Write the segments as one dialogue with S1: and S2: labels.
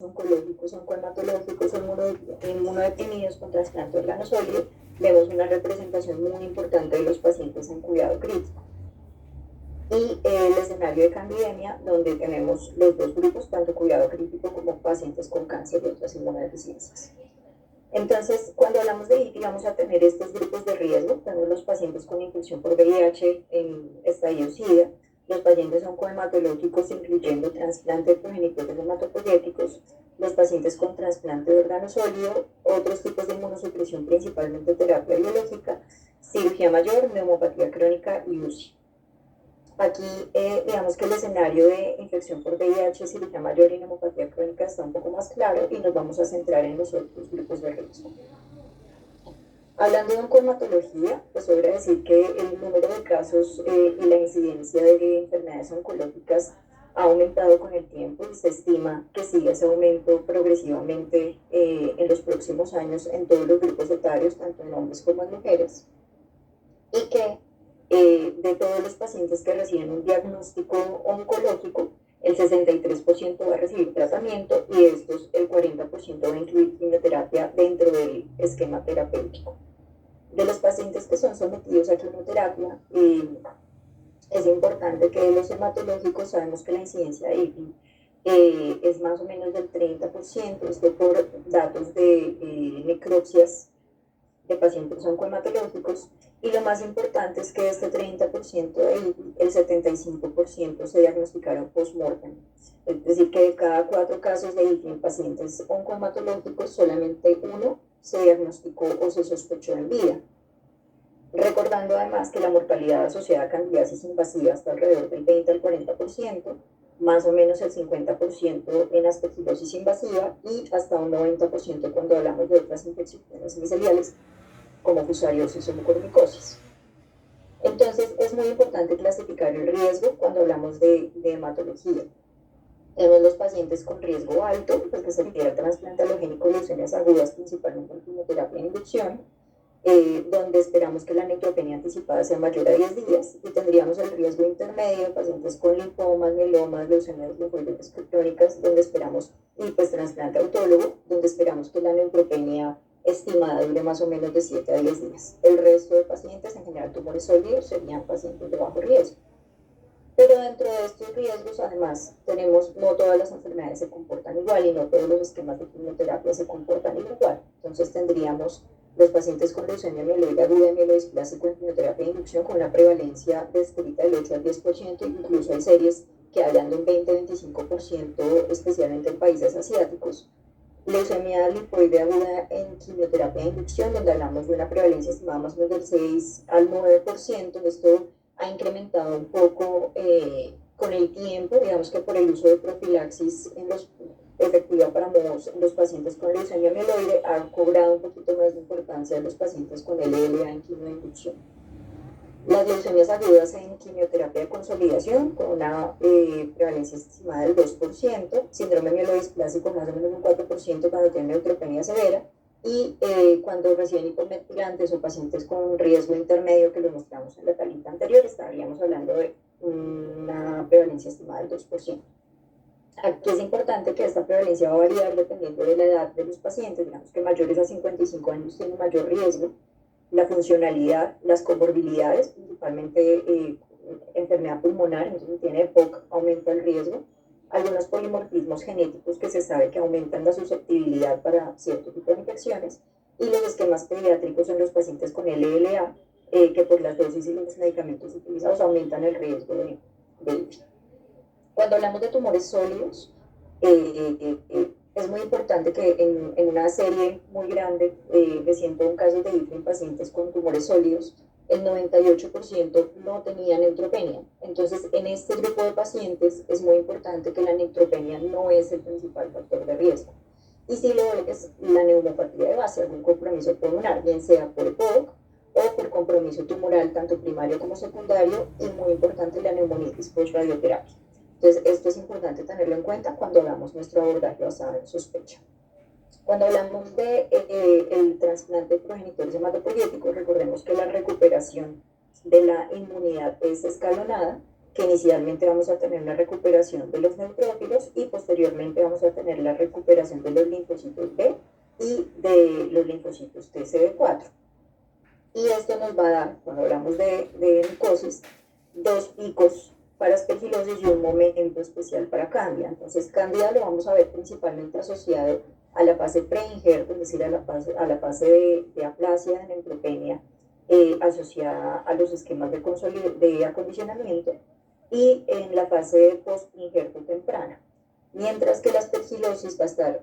S1: oncológicos, oncohematológicos o inmunodeprimidos con trasplante de órgano sólido, vemos una representación muy importante de los pacientes en cuidado crítico. Y el escenario de candidemia, donde tenemos los dos grupos, tanto cuidado crítico como pacientes con cáncer y otras inmunodeficiencias. Entonces, cuando hablamos de IPI, vamos a tener estos grupos de riesgo. Tenemos los pacientes con infección por VIH en estadio SIDA, los pacientes oncohematológicos, incluyendo trasplante de progenitores hematopoyéticos, los pacientes con trasplante de órgano sólido, otros tipos de inmunosupresión, principalmente terapia biológica, cirugía mayor, neumopatía crónica y UCI. Aquí, digamos que el escenario de infección por VIH, cirugía mayor y neumopatía crónica está un poco más claro y nos vamos a centrar en los otros grupos de riesgo. Hablando de oncohematología, pues sobra decir que el número de casos y la incidencia de enfermedades oncológicas ha aumentado con el tiempo y se estima que sigue ese aumento progresivamente en los próximos años en todos los grupos etarios, tanto en hombres como en mujeres, y que de todos los pacientes que reciben un diagnóstico oncológico, el 63% va a recibir tratamiento y de estos el 40% va a incluir quimioterapia dentro del esquema terapéutico. De los pacientes que son sometidos a quimioterapia, es importante que de los hematológicos sabemos que la incidencia de IPI es más o menos del 30%, esto por datos de necropsias de pacientes oncohematológicos, y lo más importante es que de este 30% de IPI, el 75% se diagnosticaron post-mortem. Es decir, que de cada 4 casos de IPI en pacientes oncohematológicos, solamente uno se diagnosticó o se sospechó en vida. Recordando además que la mortalidad asociada a candidiasis invasiva está alrededor del 20 al 40%, más o menos el 50% en aspergillosis invasiva y hasta un 90% cuando hablamos de otras infecciones miceliales como fusariosis o mucormicosis. Entonces es muy importante clasificar el riesgo cuando hablamos de hematología. Tenemos los pacientes con riesgo alto, pues que se requiere trasplante halogénico, leucemias agudas, principalmente en quimioterapia e inducción, donde esperamos que la neutropenia anticipada sea mayor a 10 días, y tendríamos el riesgo intermedio, pacientes con linfomas, mielomas, leucemias linfoides crónicas, donde esperamos, y pues trasplante autólogo, donde esperamos que la neutropenia estimada dure más o menos de 7 a 10 días. El resto de pacientes, en general tumores sólidos, serían pacientes de bajo riesgo. Pero dentro de estos riesgos, además, tenemos, no todas las enfermedades se comportan igual y no todos los esquemas de quimioterapia se comportan igual. Entonces tendríamos los pacientes con leucemia mieloide aguda y mielodisplásico en quimioterapia de inducción con una prevalencia descrita del 8 al 10%, incluso hay series que hablan de un 20-25%, especialmente en países asiáticos. Leucemia linfoide aguda en quimioterapia de inducción, donde hablamos de una prevalencia estimada más o menos del 6 al 9%. Esto ha incrementado un poco con el tiempo, digamos que por el uso de profilaxis efectiva para los pacientes con leucemia mieloide, ha cobrado un poquito más de importancia en los pacientes con LLA en quimioinducción. Las leucemias agudas en quimioterapia de consolidación, con una prevalencia estimada del 2%, síndrome mielodisplásico más o menos un 4% cuando tienen neutropenia severa, y cuando reciben hipomethilantes o pacientes con riesgo intermedio, que lo mostramos en la tablita anterior, estaríamos hablando de una prevalencia estimada del 2%. Aquí es importante que esta prevalencia va a variar dependiendo de la edad de los pacientes. Digamos que mayores a 55 años tienen mayor riesgo, la funcionalidad, las comorbilidades, principalmente enfermedad pulmonar, entonces si tiene EPOC aumenta el riesgo, algunos polimorfismos genéticos que se sabe que aumentan la susceptibilidad para cierto tipo de infecciones, y los esquemas pediátricos en los pacientes con LLA, que por las dosis y los medicamentos utilizados aumentan el riesgo de IPI. Cuando hablamos de tumores sólidos, es muy importante que en una serie muy grande de 101 casos de IPI en pacientes con tumores sólidos, el 98% no tenía neutropenia. Entonces, en este grupo de pacientes es muy importante que la neutropenia no es el principal factor de riesgo. Y si lo es, la neumopatía de base, algún compromiso pulmonar, bien sea por EPOC o por compromiso tumoral, tanto primario como secundario, y muy importante la neumonitis post-radioterapia. Entonces, esto es importante tenerlo en cuenta cuando hagamos nuestro abordaje basado en sospecha. Cuando hablamos de el trasplante de progenitores hematopoyéticos, recordemos que la recuperación de la inmunidad es escalonada, que inicialmente vamos a tener una recuperación de los neutrófilos y posteriormente vamos a tener la recuperación de los linfocitos B y de los linfocitos TCD4. Y esto nos va a dar, cuando hablamos de micosis, dos picos para aspergilosis y un momento especial para cándida. Entonces, cándida lo vamos a ver principalmente asociado a la fase preinjerto, es decir, a la fase de aplasia, de neutropenia, asociada a los esquemas de acondicionamiento, y en la fase de post-injerto temprana. Mientras que la aspergilosis va a estar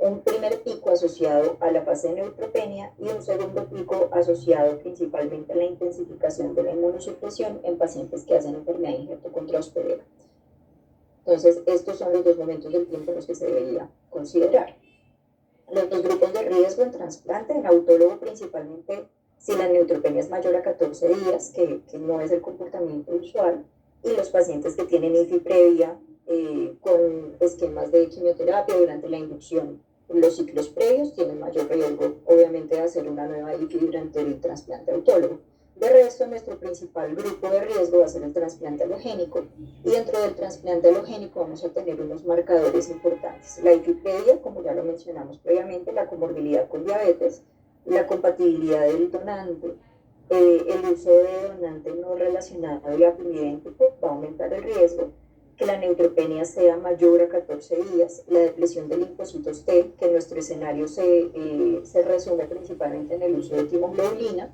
S1: un primer pico asociado a la fase de neutropenia y un segundo pico asociado principalmente a la intensificación de la inmunosupresión en pacientes que hacen enfermedad de injerto contra-hospedero. Entonces, estos son los dos momentos del tiempo en los que se debería considerar. Los dos grupos de riesgo en trasplante, en autólogo principalmente, si la neutropenia es mayor a 14 días, que no es el comportamiento usual, y los pacientes que tienen IFI previa con esquemas de quimioterapia durante la inducción. Los ciclos previos tienen mayor riesgo, obviamente, de hacer una nueva IFI durante el trasplante autólogo. De resto, nuestro principal grupo de riesgo va a ser el trasplante halogénico, y dentro del trasplante halogénico vamos a tener unos marcadores importantes. La IFI previa, como ya lo mencionamos previamente, la comorbilidad con diabetes, la compatibilidad del donante, el uso de donante no relacionado y apelidéntico va a aumentar el riesgo, que la neutropenia sea mayor a 14 días, la depresión de linfocitos T, que en nuestro escenario se resume principalmente en el uso de timoglobulina,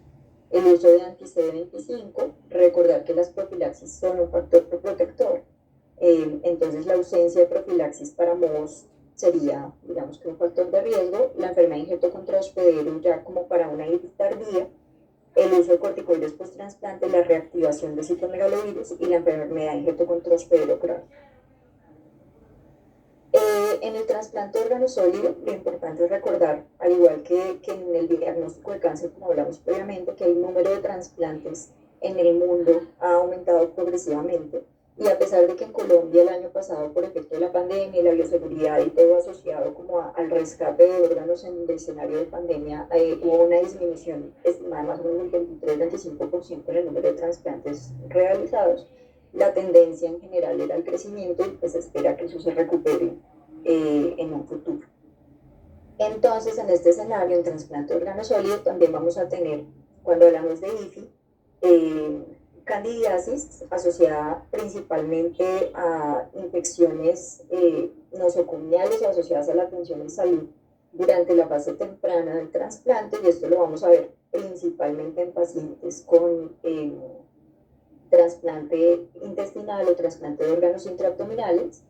S1: el uso de anti-CD25, recordar que las profilaxis son un factor protector, entonces la ausencia de profilaxis para MOS sería, digamos, que un factor de riesgo, la enfermedad de injerto contra-hospedero ya como para una IFI tardía, el uso de corticoides post-trasplante, la reactivación de citomegalovirus y la enfermedad de injerto contra-hospedero crónico. En el trasplante de órgano sólido, lo importante es recordar, al igual que en el diagnóstico de cáncer, como hablamos previamente, que el número de trasplantes en el mundo ha aumentado progresivamente. Y a pesar de que en Colombia el año pasado, por efecto de la pandemia y la bioseguridad y todo asociado como al rescate de órganos en el escenario de pandemia, hubo una disminución estimada más o menos del 23-25% en el número de trasplantes realizados, la tendencia en general era el crecimiento y pues se espera que eso se recupere en un futuro. Entonces, en este escenario, en trasplante de órgano sólido, también vamos a tener, cuando hablamos de IFI, candidiasis asociada principalmente a infecciones nosocomiales o asociadas a la atención en salud durante la fase temprana del trasplante, y esto lo vamos a ver principalmente en pacientes con trasplante intestinal o trasplante de órganos intraabdominales,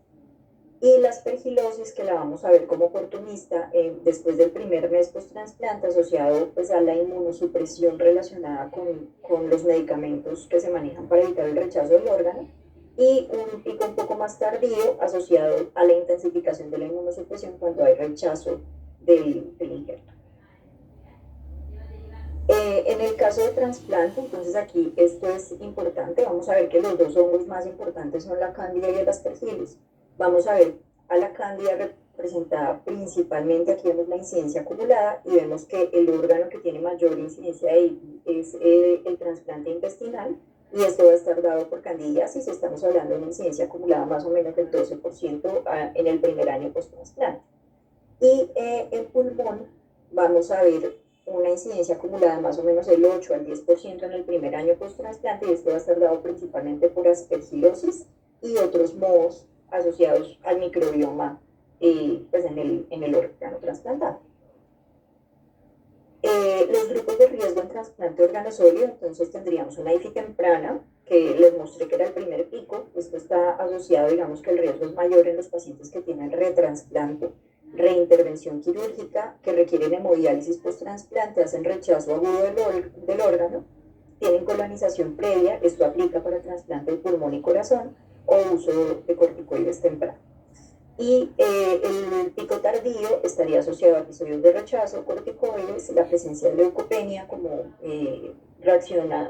S1: y la aspergilosis, que la vamos a ver como oportunista después del primer mes post-trasplante, asociado pues a la inmunosupresión relacionada con los medicamentos que se manejan para evitar el rechazo del órgano, y un pico un poco más tardío asociado a la intensificación de la inmunosupresión cuando hay rechazo del injerto. En el caso de trasplante, entonces aquí esto es importante, vamos a ver que los dos hongos más importantes son la cándida y el aspergillus. Vamos a ver a la cándida representada principalmente, aquí vemos la incidencia acumulada y vemos que el órgano que tiene mayor incidencia ahí es el trasplante intestinal, y esto va a estar dado por candidiasis. Estamos hablando de una incidencia acumulada más o menos del 12% en el primer año post-trasplante. Y en pulmón vamos a ver una incidencia acumulada más o menos del 8 al 10% en el primer año post-trasplante, y esto va a estar dado principalmente por aspergilosis y otros mohos asociados al microbioma pues en el órgano trasplantado. Los grupos de riesgo en trasplante de órgano sólido, entonces tendríamos una IFI temprana, que les mostré que era el primer pico. Esto está asociado, digamos, que el riesgo es mayor en los pacientes que tienen retrasplante, reintervención quirúrgica, que requieren hemodiálisis post-trasplante, hacen rechazo agudo del órgano, tienen colonización previa, esto aplica para trasplante de pulmón y corazón, o uso de corticoides temprano. Y el pico tardío estaría asociado a episodios de rechazo, corticoides, la presencia de leucopenia como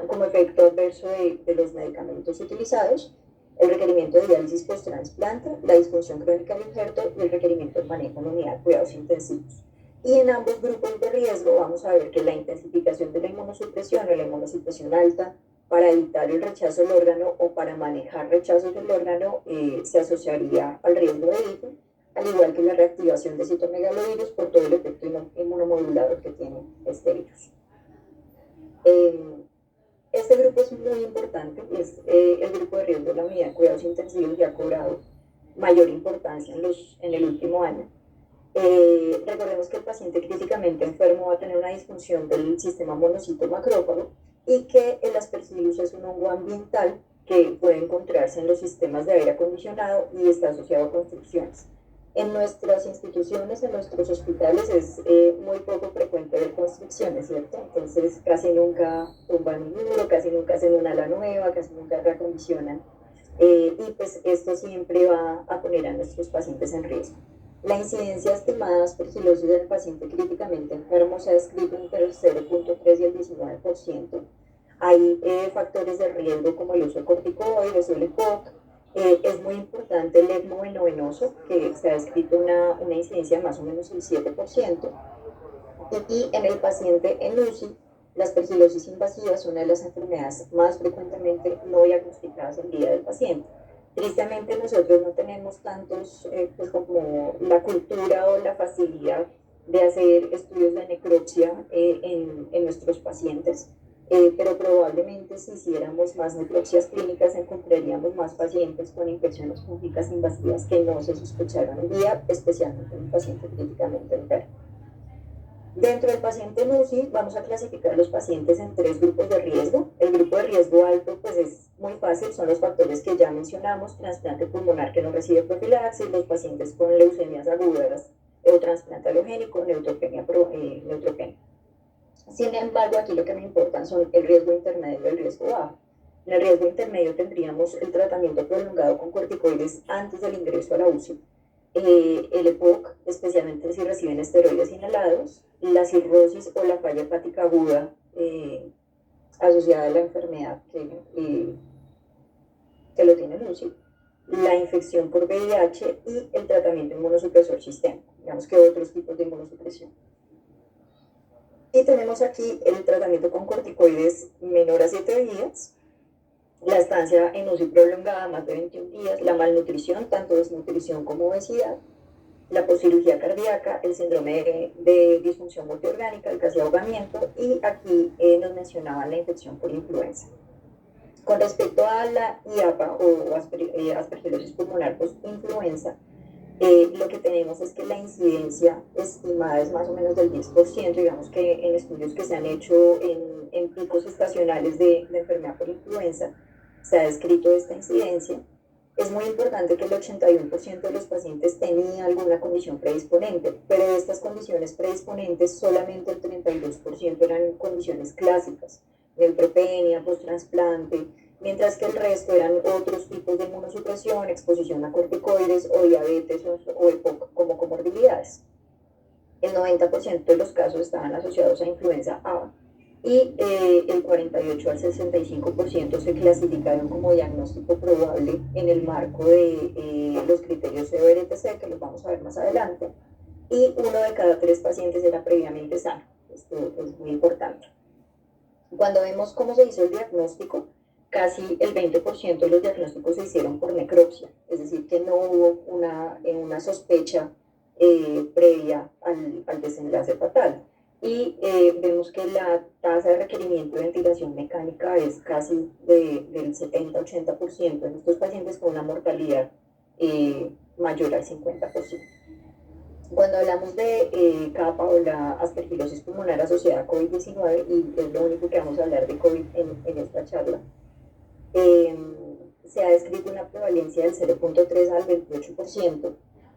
S1: como efecto adverso de los medicamentos utilizados, el requerimiento de diálisis post-trasplante, la disfunción crónica del injerto y el requerimiento de manejo en unidad de cuidados intensivos. Y en ambos grupos de riesgo vamos a ver que la intensificación de la inmunosupresión o la inmunosupresión alta para evitar el rechazo del órgano o para manejar rechazos del órgano se asociaría al riesgo de IFE, al igual que la reactivación de citomegalovirus por todo el efecto inmunomodulador que tiene este virus. Este grupo es muy importante, es el grupo de riesgo de la unidad de cuidados intensivos y ha cobrado mayor importancia en el último año. Recordemos que el paciente críticamente enfermo va a tener una disfunción del sistema monocito macrófago y que el Aspergillus es un hongo ambiental que puede encontrarse en los sistemas de aire acondicionado y está asociado a construcciones. En nuestras instituciones, en nuestros hospitales, es muy poco frecuente ver construcciones, ¿cierto? Entonces, casi nunca tumban un muro, casi nunca hacen una ala nueva, casi nunca reacondicionan. Y pues esto siempre va a poner a nuestros pacientes en riesgo. La incidencia estimada de aspergilosis del paciente críticamente enfermo se ha descrito entre el 0.3 y el 19%. Hay factores de riesgo como el uso de corticoides o el EPOC. Es muy importante el ECMO venoso, que se ha descrito una incidencia de más o menos el 7%. Y en el paciente en UCI, la aspergilosis invasiva es una de las enfermedades más frecuentemente no diagnosticadas en vida del paciente. Tristemente nosotros no tenemos tantos, pues como la cultura o la facilidad de hacer estudios de necropsia en nuestros pacientes, pero probablemente si hiciéramos más necropsias clínicas encontraríamos más pacientes con infecciones fúngicas invasivas que no se sospecharon en vida, especialmente en un paciente críticamente enfermo. Dentro del paciente UCI vamos a clasificar los pacientes en 3 grupos de riesgo. El grupo de riesgo alto pues es muy fácil, son los factores que ya mencionamos: trasplante pulmonar que no recibe profilaxis, los pacientes con leucemias agudas o trasplante halogénico, neutropenia. Sin embargo, aquí lo que me importan son el riesgo intermedio y el riesgo bajo. En el riesgo intermedio tendríamos el tratamiento prolongado con corticoides antes del ingreso a la UCI, el EPOC, especialmente si reciben esteroides inhalados, la cirrosis o la falla hepática aguda asociada a la enfermedad que lo tiene UCI, la infección por VIH y el tratamiento inmunosupresor sistémico, digamos que otros tipos de inmunosupresión. Y tenemos aquí el tratamiento con corticoides menor a 7 días, la estancia en UCI prolongada más de 21 días, la malnutrición, tanto desnutrición como obesidad, la poscirugía cardíaca, el síndrome de disfunción multiorgánica, el casi ahogamiento, y aquí nos mencionaban la infección por influenza. Con respecto a la IAPA o aspergilosis pulmonar post-influenza, lo que tenemos es que la incidencia estimada es más o menos del 10%, digamos que en estudios que se han hecho en picos estacionales de enfermedad por influenza, se ha descrito esta incidencia. Es muy importante que el 81% de los pacientes tenía alguna condición predisponente, pero de estas condiciones predisponentes solamente el 32% eran condiciones clásicas, neutropenia, post-trasplante, mientras que el resto eran otros tipos de inmunosupresión, exposición a corticoides o diabetes o EPOC como comorbilidades. El 90% de los casos estaban asociados a influenza A y el 48 al 65% se clasificaron como diagnóstico probable en el marco de los criterios CORTC, que los vamos a ver más adelante, y 1 de cada 3 pacientes era previamente sano. Esto es muy importante. Cuando vemos cómo se hizo el diagnóstico, casi el 20% de los diagnósticos se hicieron por necropsia, es decir, que no hubo una sospecha previa al desenlace fatal. Y vemos que la tasa de requerimiento de ventilación mecánica es casi del 70-80% en estos pacientes con una mortalidad mayor al 50%. Cuando hablamos de CAPA o la aspergilosis pulmonar asociada a COVID-19, y es lo único que vamos a hablar de COVID en esta charla, se ha descrito una prevalencia del 0.3 al 28%.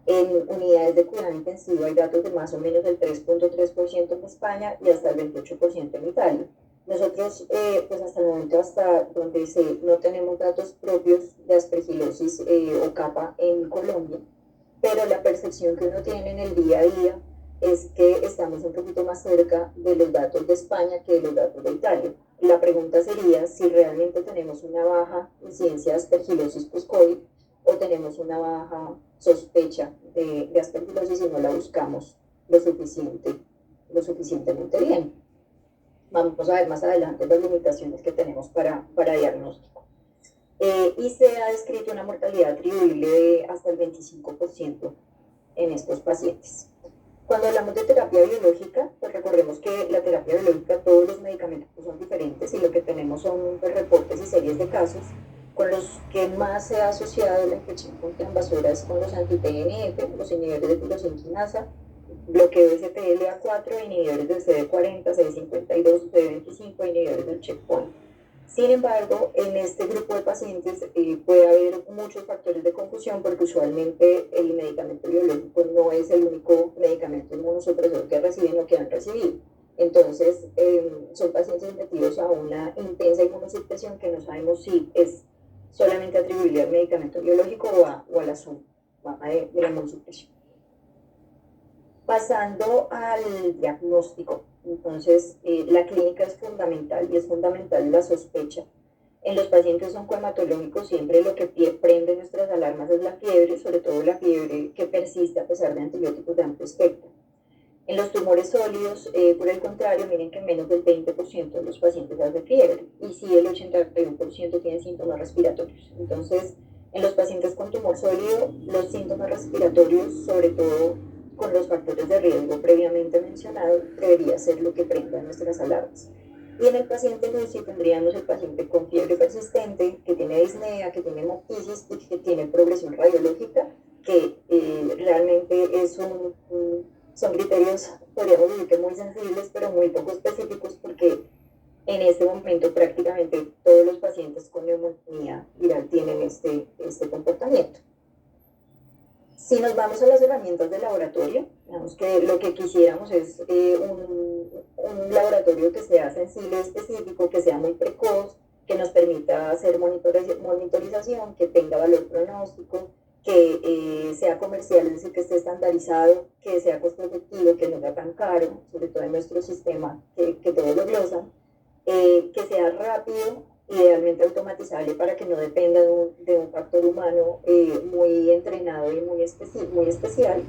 S1: En unidades de cuidado intensivo hay datos de más o menos del 3.3% en España y hasta el 28% en Italia. Nosotros, pues hasta el momento, hasta donde no tenemos datos propios de aspergilosis o CAPA en Colombia, pero la percepción que uno tiene en el día a día es que estamos un poquito más cerca de los datos de España que de los datos de Italia. La pregunta sería si realmente tenemos una baja incidencia de aspergilosis post-COVID o tenemos una baja sospecha de aspergilosis y no la buscamos lo suficientemente bien. Vamos a ver más adelante las limitaciones que tenemos para diagnóstico. Y se ha descrito una mortalidad atribuible de hasta el 25% en estos pacientes. Cuando hablamos de terapia biológica, pues recordemos que la terapia biológica, todos los medicamentos son diferentes y lo que tenemos son pues, reportes y series de casos con los que más se ha asociado la infección por invasoras con los anti-TNF, los inhibidores de tirosina quinasa, bloqueo de CTLA4, inhibidores de CD40, CD52, CD25, inhibidores del checkpoint. Sin embargo, en este grupo de pacientes puede haber muchos factores de confusión porque usualmente el medicamento biológico no es el único medicamento inmunosupresor que reciben o que han recibido. Entonces, son pacientes sometidos a una intensa inmunosupresión que no sabemos si es solamente atribuible al medicamento biológico o a la suma de la inmunosupresión. Pasando al diagnóstico, entonces la clínica es fundamental y es fundamental la sospecha. En los pacientes oncohematológicos siempre lo que prende nuestras alarmas es la fiebre, sobre todo la fiebre que persiste a pesar de antibióticos de amplio espectro. En los tumores sólidos, por el contrario, miren que menos del 20% de los pacientes hace fiebre y sí el 81% tiene síntomas respiratorios. Entonces, en los pacientes con tumor sólido, los síntomas respiratorios, sobre todo con los factores de riesgo previamente mencionados, debería ser lo que prenda nuestras alarmas. Y en el paciente UCI tendríamos el paciente con fiebre persistente, que tiene disnea, que tiene hemoptisis y que tiene progresión radiológica, que realmente es son criterios, podríamos decir que muy sensibles, pero muy poco específicos, porque en este momento prácticamente todos los pacientes con neumonía viral tienen este comportamiento. Si nos vamos a las herramientas de laboratorio, digamos que lo que quisiéramos es un laboratorio que sea sensible, específico, que sea muy precoz, que nos permita hacer monitorización, que tenga valor pronóstico, que sea comercial, es decir, que esté estandarizado, que sea costo efectivo, que no sea tan caro, sobre todo en nuestro sistema, que todo lo glosa, que sea rápido, idealmente automatizable para que no dependa de un factor humano muy entrenado y muy especial,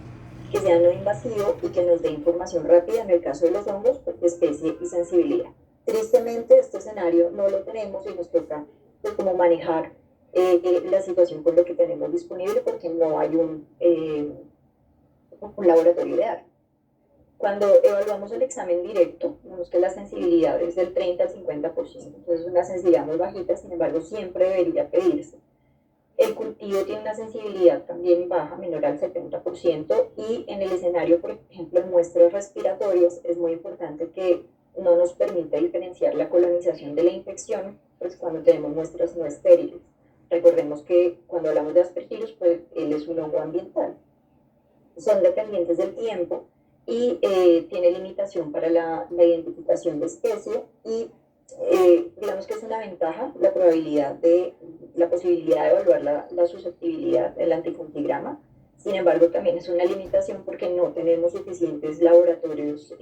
S1: que sea no invasivo y que nos dé información rápida en el caso de los hongos, pues, de especie y sensibilidad. Tristemente este escenario no lo tenemos y nos toca pues, como manejar la situación con lo que tenemos disponible porque no hay un laboratorio ideal. Cuando evaluamos el examen directo, vemos que la sensibilidad es del 30 al 50%, entonces es una sensibilidad muy bajita, sin embargo siempre debería pedirse. El cultivo tiene una sensibilidad también baja, menor al 70%, y en el escenario, por ejemplo, en muestras respiratorias, es muy importante que no nos permita diferenciar la colonización de la infección, pues cuando tenemos muestras no estériles. Recordemos que cuando hablamos de Aspergillus, pues él es un hongo ambiental. Son dependientes del tiempo y tiene limitación para la identificación de especie y digamos que es una ventaja la posibilidad de evaluar la susceptibilidad del antifungigrama. Sin embargo, también es una limitación porque no tenemos suficientes laboratorios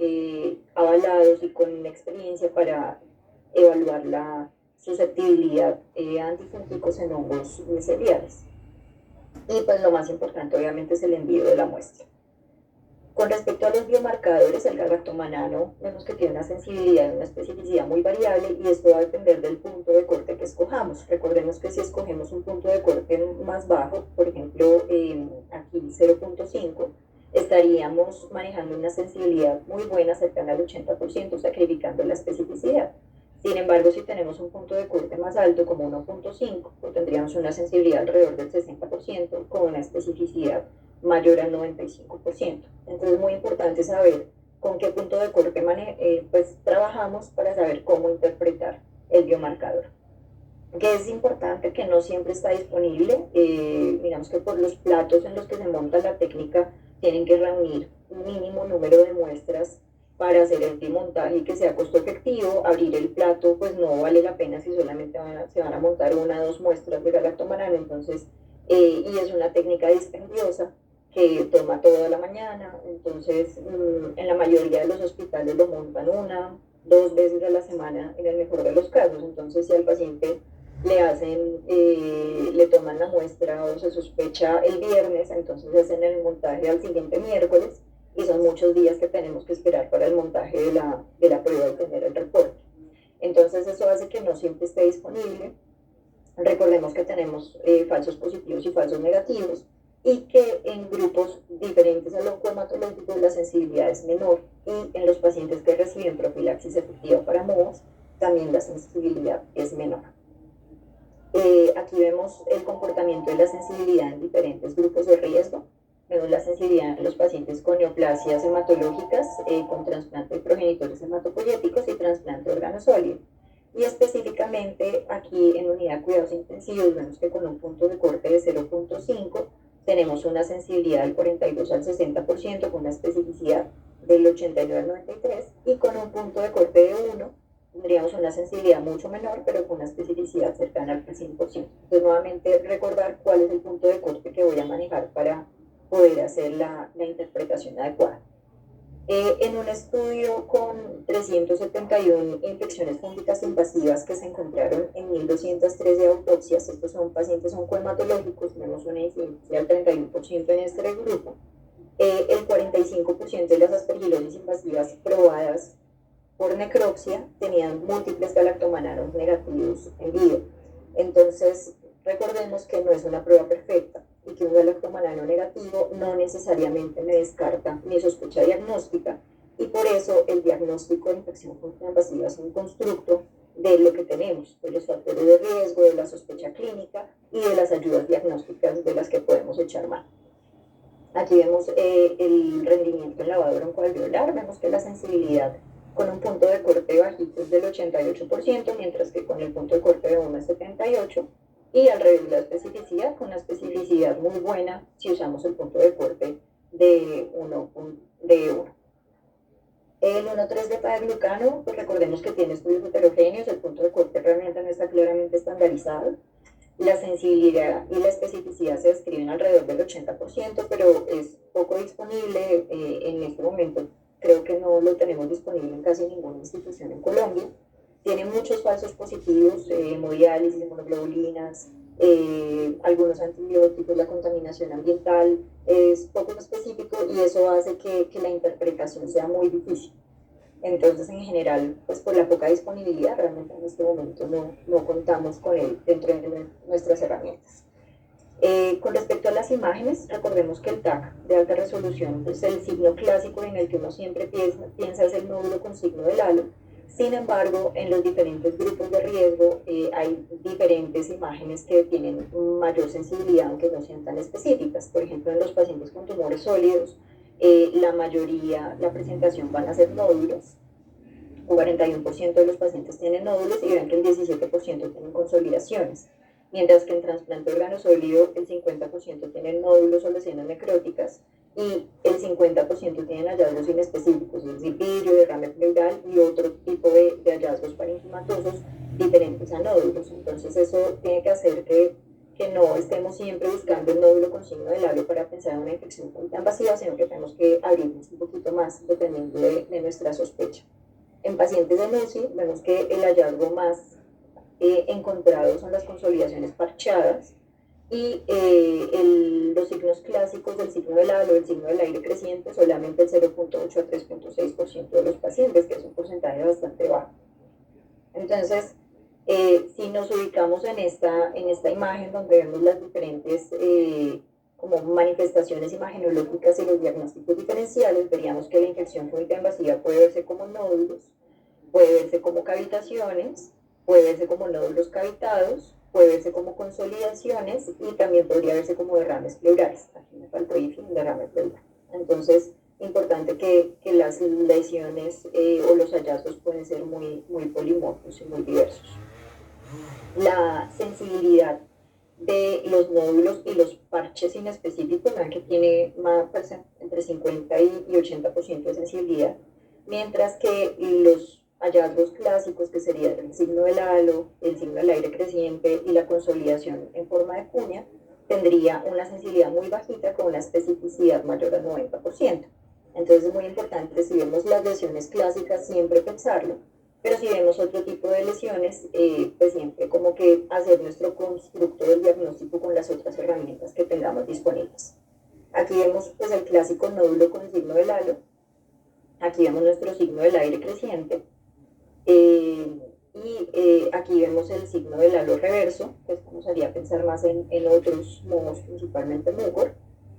S1: avalados y con experiencia para evaluar la susceptibilidad a antifúngicos en hongos miceliales. Y pues lo más importante obviamente es el envío de la muestra. Con respecto a los biomarcadores, el galactomanano vemos que tiene una sensibilidad y una especificidad muy variable y esto va a depender del punto de corte que escojamos. Recordemos que si escogemos un punto de corte más bajo, por ejemplo aquí 0.5, estaríamos manejando una sensibilidad muy buena, cercana al 80%, sacrificando la especificidad. Sin embargo, si tenemos un punto de corte más alto, como 1.5, pues tendríamos una sensibilidad alrededor del 60%, con una especificidad mayor al 95%. Entonces es muy importante saber con qué punto de corte pues, trabajamos para saber cómo interpretar el biomarcador. Que es importante que no siempre está disponible, digamos que por los platos en los que se monta la técnica tienen que reunir un mínimo número de muestras para hacer el montaje y que sea costo efectivo. Abrir el plato pues no vale la pena si solamente se van a montar una o dos muestras de galactomanano, entonces, y es una técnica dispendiosa que toma toda la mañana, entonces en la mayoría de los hospitales lo montan una, dos veces a la semana en el mejor de los casos, entonces si al paciente le toman la muestra o se sospecha el viernes, entonces hacen el montaje al siguiente miércoles y son muchos días que tenemos que esperar para el montaje de la prueba y tener el reporte. Entonces eso hace que no siempre esté disponible. Recordemos que tenemos falsos positivos y falsos negativos, y que en grupos diferentes al oncohematológico la sensibilidad es menor, y en los pacientes que reciben profilaxis efectiva para MOAS también la sensibilidad es menor. Aquí vemos el comportamiento de la sensibilidad en diferentes grupos de riesgo. Vemos la sensibilidad en los pacientes con neoplasias hematológicas, con trasplante de progenitores hematopoyéticos y trasplante de órgano sólido. Y específicamente aquí en unidad de cuidados intensivos vemos que con un punto de corte de 0.5 tenemos una sensibilidad del 42 al 60%, con una especificidad del 89 al 93, y con un punto de corte de 1 tendríamos una sensibilidad mucho menor, pero con una especificidad cercana al 100%. Entonces, nuevamente, recordar cuál es el punto de corte que voy a manejar para poder hacer la interpretación adecuada. En un estudio con 371 infecciones fúngicas invasivas que se encontraron en 1.213 autopsias, estos son pacientes oncohematológicos, tenemos una incidencia del 31% en este grupo. El 45% de las aspergilosis invasivas probadas por necropsia tenían múltiples galactomananos negativos en vivo. Entonces, recordemos que no es una prueba perfecta y que un galactomanano negativo no necesariamente me descarta mi sospecha diagnóstica, y por eso el diagnóstico de infección fúngica invasiva es un constructo de lo que tenemos, de los factores de riesgo, de la sospecha clínica y de las ayudas diagnósticas de las que podemos echar mano. Aquí vemos el rendimiento en lavado broncoalveolar, vemos que la sensibilidad con un punto de corte bajito es del 88%, mientras que con el punto de corte de 1 es 78%, y al revés la especificidad, con una especificidad muy buena si usamos el punto de corte de 1. El 1,3-beta-glucano, pues recordemos que tiene estudios heterogéneos, el punto de corte realmente no está claramente estandarizado. La sensibilidad y la especificidad se describen alrededor del 80%, pero es poco disponible en este momento. Creo que no lo tenemos disponible en casi ninguna institución en Colombia. Tiene muchos falsos positivos, hemodiálisis, inmunoglobulinas, algunos antibióticos, la contaminación ambiental es poco específico, y eso hace que la interpretación sea muy difícil. Entonces, en general, pues por la poca disponibilidad, realmente en este momento no contamos con él dentro de nuestras herramientas. Con respecto a las imágenes, recordemos que el TAC de alta resolución, pues el signo clásico en el que uno siempre piensa es el nódulo con signo del halo. Sin embargo, en los diferentes grupos de riesgo hay diferentes imágenes que tienen mayor sensibilidad, aunque no sean tan específicas. Por ejemplo, en los pacientes con tumores sólidos, la mayoría, la presentación van a ser nódulos. 41% de los pacientes tienen nódulos, y ven que el 17% tienen consolidaciones. Mientras que en trasplante de órgano sólido el 50% tienen nódulos o lesiones necróticas, y el 50% tienen hallazgos inespecíficos, es decir, vidrio, derrame pleural y otro tipo de hallazgos parenquimatosos diferentes a nódulos. Entonces eso tiene que hacer que no estemos siempre buscando el nódulo con signo del halo para pensar en una infección fúngica invasiva, sino que tenemos que abrirnos un poquito más dependiendo de nuestra sospecha. En pacientes de NUCI vemos que el hallazgo más encontrado son las consolidaciones parchadas, y los signos clásicos del signo del halo, el signo del aire creciente, solamente el 0.8 a 3.6% de los pacientes, que es un porcentaje bastante bajo. Entonces, si nos ubicamos en esta imagen donde vemos las diferentes como manifestaciones imagenológicas y los diagnósticos diferenciales, veríamos que la infección fúngica invasiva puede verse como nódulos, puede verse como cavitaciones, puede verse como nódulos cavitados, puede verse como consolidaciones, y también podría verse como derrames pleurales. Aquí me faltó un derrame pleural. Entonces, importante que las lesiones o los hallazgos pueden ser muy polimorfos y muy diversos. La sensibilidad de los nódulos y los parches inespecíficos, vean que tiene más, entre 50 y 80% de sensibilidad, mientras que los hallazgos clásicos, que serían el signo del halo, el signo del aire creciente y la consolidación en forma de cuña, tendría una sensibilidad muy bajita con una especificidad mayor al 90%. Entonces es muy importante, si vemos las lesiones clásicas, siempre pensarlo, pero si vemos otro tipo de lesiones, pues siempre como que hacer nuestro constructo del diagnóstico con las otras herramientas que tengamos disponibles. Aquí vemos pues el clásico nódulo con el signo del halo. Aquí vemos nuestro signo del aire creciente. Aquí vemos el signo del halo reverso, que esto nos haría pensar más en otros mohos, principalmente mucor.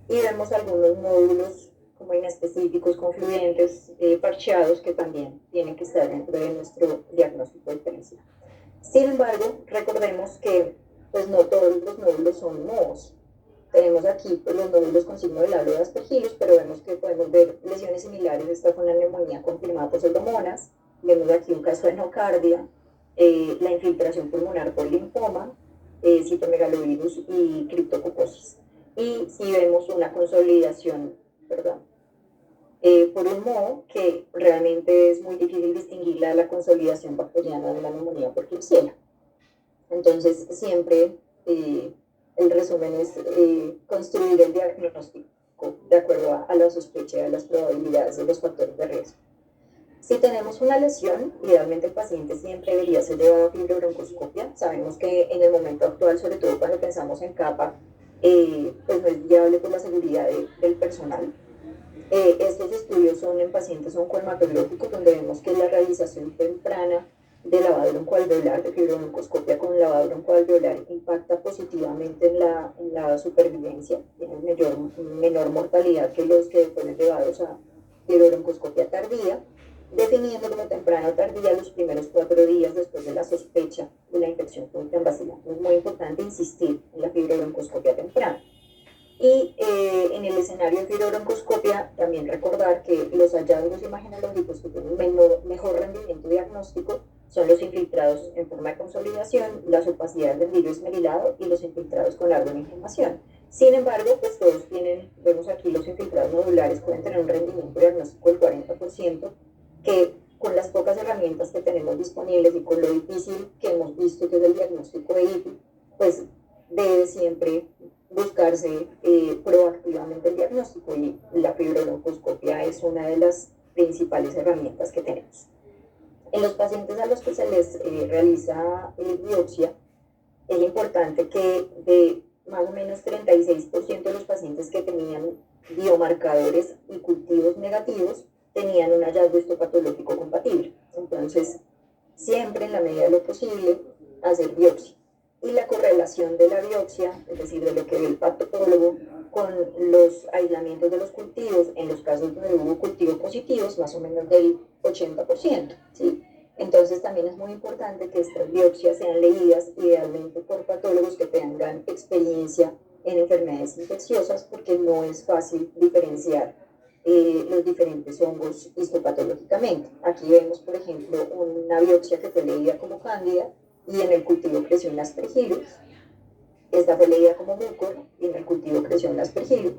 S1: Y vemos algunos nódulos como inespecíficos, confluyentes, parcheados, que también tienen que estar dentro de nuestro diagnóstico diferencial. Sin embargo, recordemos que pues, no todos los nódulos son mohos. Tenemos aquí pues, los nódulos con signo del halo de Aspergillus, pero vemos que podemos ver lesiones similares. Esta fue una neumonía confirmada por pseudomonas. Vemos aquí un caso de nocardia, la infiltración pulmonar por linfoma, citomegalovirus y criptococosis. Y si vemos una consolidación, perdón, por un moho que realmente es muy difícil distinguir la consolidación bacteriana de la neumonía por Klebsiella. Entonces, siempre el resumen es construir el diagnóstico de acuerdo a la sospecha y a las probabilidades de los factores de riesgo. Si tenemos una lesión, idealmente el paciente siempre debería ser llevado a fibrobroncoscopia. Sabemos que en el momento actual, sobre todo cuando pensamos en capa, pues no es viable por la seguridad del personal. Estos estudios son en pacientes oncohematológicos, donde vemos que la realización temprana de lavado broncoalveolar, de fibrobroncoscopia con lavado broncoalveolar, impacta positivamente en la supervivencia, tienen menor mortalidad que los que fueron llevados a fibrobroncoscopia tardía, definiendo como temprana o tardía los primeros 4 días después de la sospecha de la infección crónica invasiva. Es muy importante insistir en la fibrobroncoscopia temprana. Y en el escenario de fibrobroncoscopia, también recordar que los hallazgos imagenológicos que tienen mejor rendimiento diagnóstico son los infiltrados en forma de consolidación, las opacidades del vidrio esmerilado y los infiltrados con larga inflamación. Sin embargo, pues todos tienen, vemos aquí los infiltrados nodulares pueden tener un rendimiento diagnóstico del 40%, que con las pocas herramientas que tenemos disponibles y con lo difícil que hemos visto que es el diagnóstico de IPI, pues debe siempre buscarse proactivamente el diagnóstico, y la fibrobroncoscopia es una de las principales herramientas que tenemos. En los pacientes a los que se les realiza biopsia, es importante que de más o menos 36% de los pacientes que tenían biomarcadores y cultivos negativos tenían un hallazgo histopatológico compatible. Entonces, siempre en la medida de lo posible, hacer biopsia. Y la correlación de la biopsia, es decir, de lo que ve el patólogo, con los aislamientos de los cultivos, en los casos donde hubo cultivos positivos, más o menos del 80%. ¿Sí? Entonces también es muy importante que estas biopsias sean leídas idealmente por patólogos que tengan experiencia en enfermedades infecciosas, porque no es fácil diferenciar los diferentes hongos histopatológicamente. Aquí vemos, por ejemplo, una biopsia que fue leída como cándida y en el cultivo creció un Aspergillus. Esta fue leída como mucor y en el cultivo creció un Aspergillus.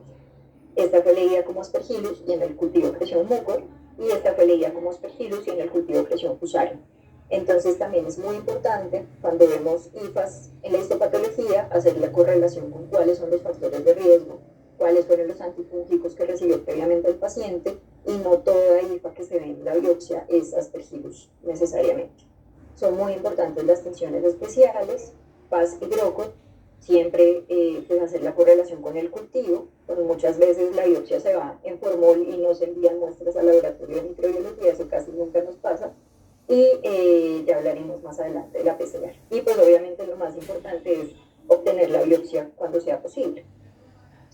S1: Esta fue leída como Aspergillus y en el cultivo creció un mucor. Y esta fue leída como Aspergillus y en el cultivo creció un Fusarium. Entonces también es muy importante cuando vemos IFAs en la histopatología hacer la correlación con cuáles son los factores de riesgo, cuáles fueron los antifúngicos que recibió previamente el paciente, y no toda IFA que se ve en la biopsia es Aspergillus necesariamente. Son muy importantes las tensiones especiales, PAS y GROCO, siempre pues hacer la correlación con el cultivo, pues muchas veces la biopsia se va en formol y no se envían muestras al laboratorio de microbiología, eso casi nunca nos pasa, y ya hablaremos más adelante de la PCR. Y pues obviamente lo más importante es obtener la biopsia cuando sea posible.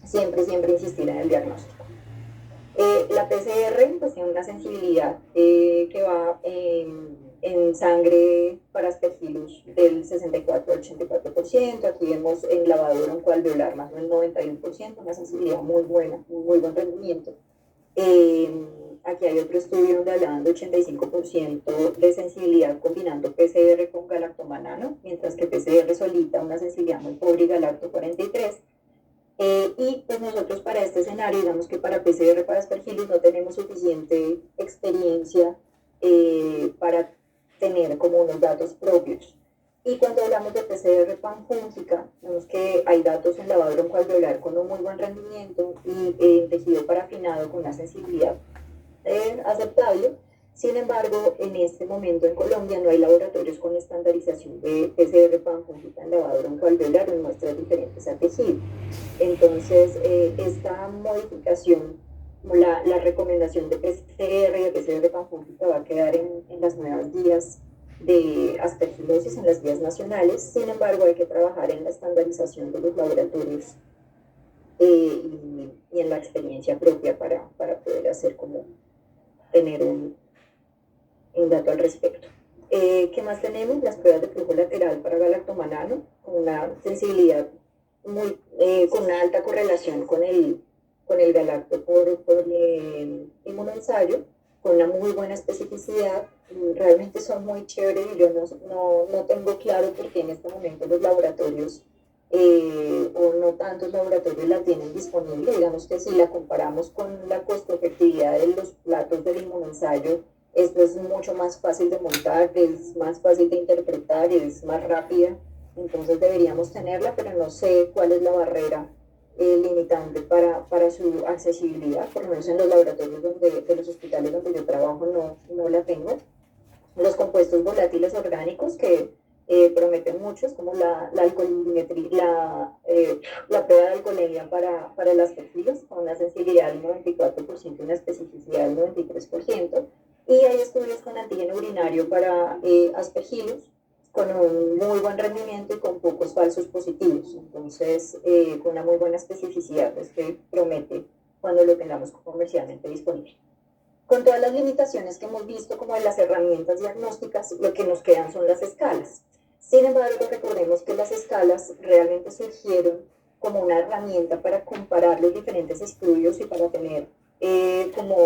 S1: Siempre insistir en el diagnóstico. La PCR pues tiene una sensibilidad que va en sangre para Aspergillus del 64 al 84%. Aquí vemos en lavado broncoalveolar más del 91%, una sensibilidad muy buena, muy buen rendimiento. Aquí hay otro estudio donde hablaban de 85% de sensibilidad combinando PCR con galactomanano, mientras que PCR solita una sensibilidad muy pobre y galacto 43%. Y pues nosotros para este escenario, digamos que para PCR, para Aspergillus, no tenemos suficiente experiencia para tener como unos datos propios. Y cuando hablamos de PCR panfúngica, vemos que hay datos en lavado broncoalveolar con un muy buen rendimiento y en tejido parafinado con una sensibilidad aceptable, Sin embargo, en este momento en Colombia no hay laboratorios con estandarización de PCR panfungita en lavado broncoalveolar en muestras diferentes a tejido. Entonces, esta modificación, la recomendación de PCR y de PCR panfungita va a quedar en las nuevas guías de aspergilosis en las guías nacionales. Sin embargo, hay que trabajar en la estandarización de los laboratorios y en la experiencia propia para poder hacer como tener un dato al respecto. ¿Qué más tenemos? Las pruebas de flujo lateral para galactomanano, con una sensibilidad con una alta correlación con el galacto por inmunoensayo, con una muy buena especificidad. Realmente son muy chéveres y yo no tengo claro por qué en este momento los laboratorios o no tantos laboratorios la tienen disponible. Digamos que si la comparamos con la costo-efectividad de los platos del inmunoensayo, esto es mucho más fácil de montar, es más fácil de interpretar, es más rápida, entonces deberíamos tenerla, pero no sé cuál es la barrera limitante para su accesibilidad, por lo menos en los laboratorios de los hospitales donde yo trabajo no la tengo. Los compuestos volátiles orgánicos que prometen mucho, es como la alcoholimetría, la prueba de alcoholemia para las tequilas, con una sensibilidad del 94% y una especificidad del 93%. Y hay estudios con antígeno urinario para aspergilos, con un muy buen rendimiento y con pocos falsos positivos. Entonces, con una muy buena especificidad, pues que promete cuando lo tengamos comercialmente disponible. Con todas las limitaciones que hemos visto, como en las herramientas diagnósticas, lo que nos quedan son las escalas. Sin embargo, recordemos que las escalas realmente surgieron como una herramienta para comparar los diferentes estudios y para tener como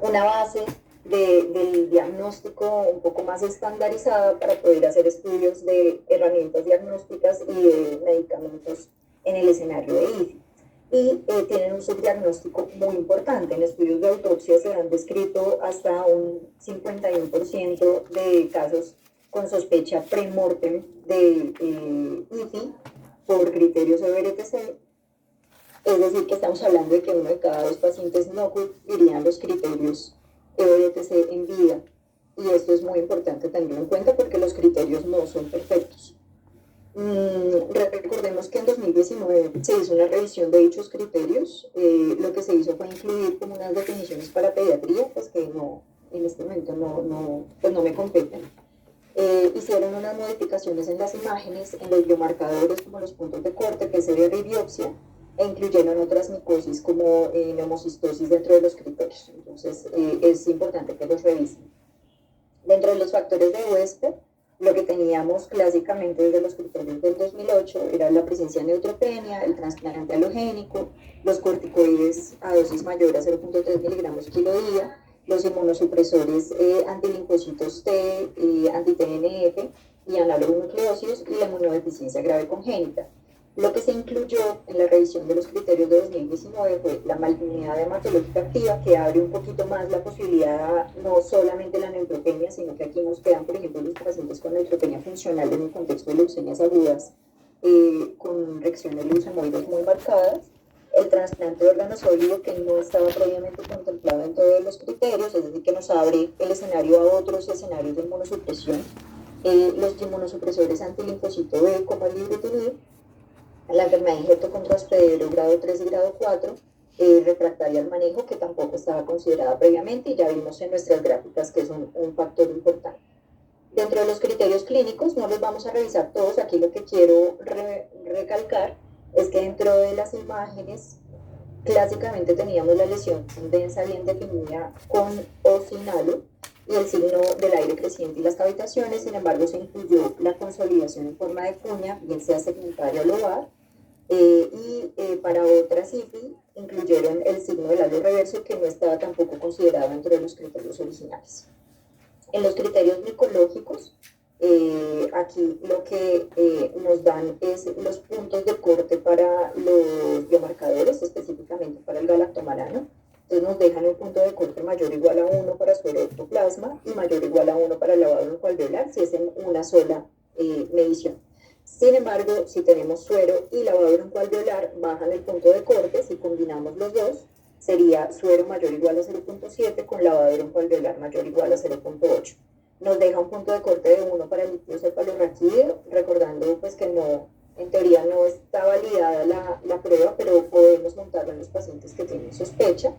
S1: una base del diagnóstico un poco más estandarizada para poder hacer estudios de herramientas diagnósticas y de medicamentos en el escenario de IFI. Y tienen un subdiagnóstico muy importante. En estudios de autopsia se han descrito hasta un 51% de casos con sospecha premortem de IFI por criterios EBRTC. Es decir, que estamos hablando de que uno de cada dos pacientes no cumplirían los criterios EBRTC en vida. Y esto es muy importante tenerlo en cuenta porque los criterios no son perfectos. Recordemos que en 2019 se hizo una revisión de dichos criterios. Lo que se hizo fue incluir como unas definiciones para pediatría, pues que no, en este momento pues no me competen. Hicieron unas modificaciones en las imágenes, en los biomarcadores como los puntos de corte, PCR y biopsia, e incluyeron otras micosis como neumocistosis dentro de los criterios. Entonces es importante que los revisen. Dentro de los factores de huésped, lo que teníamos clásicamente desde los criterios del 2008 era la presencia de neutropenia, el trasplante halogénico, los corticoides a dosis mayor a 0.3 miligramos kilo día, los inmunosupresores antilinfocitos T, anti-TNF y analogonucleósidos y la inmunodeficiencia grave congénita. Lo que se incluyó en la revisión de los criterios de 2019 fue la malignidad hematológica activa, que abre un poquito más la posibilidad, no solamente la neutropenia, sino que aquí nos quedan, por ejemplo, los pacientes con neutropenia funcional en el contexto de leucemias agudas, con reacciones leucemoides muy marcadas. El trasplante de órgano sólido, que no estaba previamente contemplado en todos los criterios, es decir, que nos abre el escenario a otros escenarios de inmunosupresión. Los inmunosupresores antilinfocito B, como el ibrutinib, la enfermedad de injerto contra hospedero grado 3 y grado 4, refractaria al manejo, que tampoco estaba considerada previamente, y ya vimos en nuestras gráficas que es un factor importante. Dentro de los criterios clínicos, no los vamos a revisar todos, aquí lo que quiero recalcar es que dentro de las imágenes, clásicamente teníamos la lesión densa bien definida con o sin halo, y el signo del aire creciente y las cavitaciones. Sin embargo, se incluyó la consolidación en forma de cuña, bien sea segmentaria o lobar, para otras IFI incluyeron el signo del halo reverso, que no estaba tampoco considerado dentro de los criterios originales. En los criterios micológicos, aquí lo que nos dan es los puntos de corte para los biomarcadores, específicamente para el galactomanano. Entonces nos dejan un punto de corte mayor o igual a 1 para suero ectoplasma y mayor o igual a 1 para el lavado broncoalveolar, si es en una sola medición. Sin embargo, si tenemos suero y lavado broncoalveolar, bajan el punto de corte. Si combinamos los dos, sería suero mayor o igual a 0.7 con lavadero alveolar mayor o igual a 0.8. Nos deja un punto de corte de 1 para el líquido cefalorraquídeo, recordando pues que no, en teoría no está validada la prueba, pero podemos montarlo en los pacientes que tienen sospecha.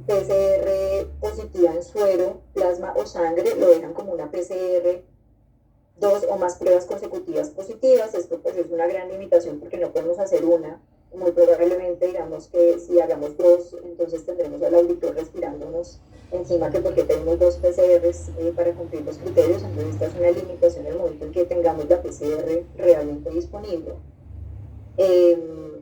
S1: PCR positiva en suero, plasma o sangre, lo dejan como una PCR, 2 o más pruebas consecutivas positivas. Esto pues es una gran limitación porque no podemos hacer una. Muy probablemente digamos que si hagamos 2, entonces tendremos al auditor respirándonos encima, que porque tenemos 2 PCRs para cumplir los criterios. Entonces esta es una limitación en el momento en que tengamos la PCR realmente disponible. En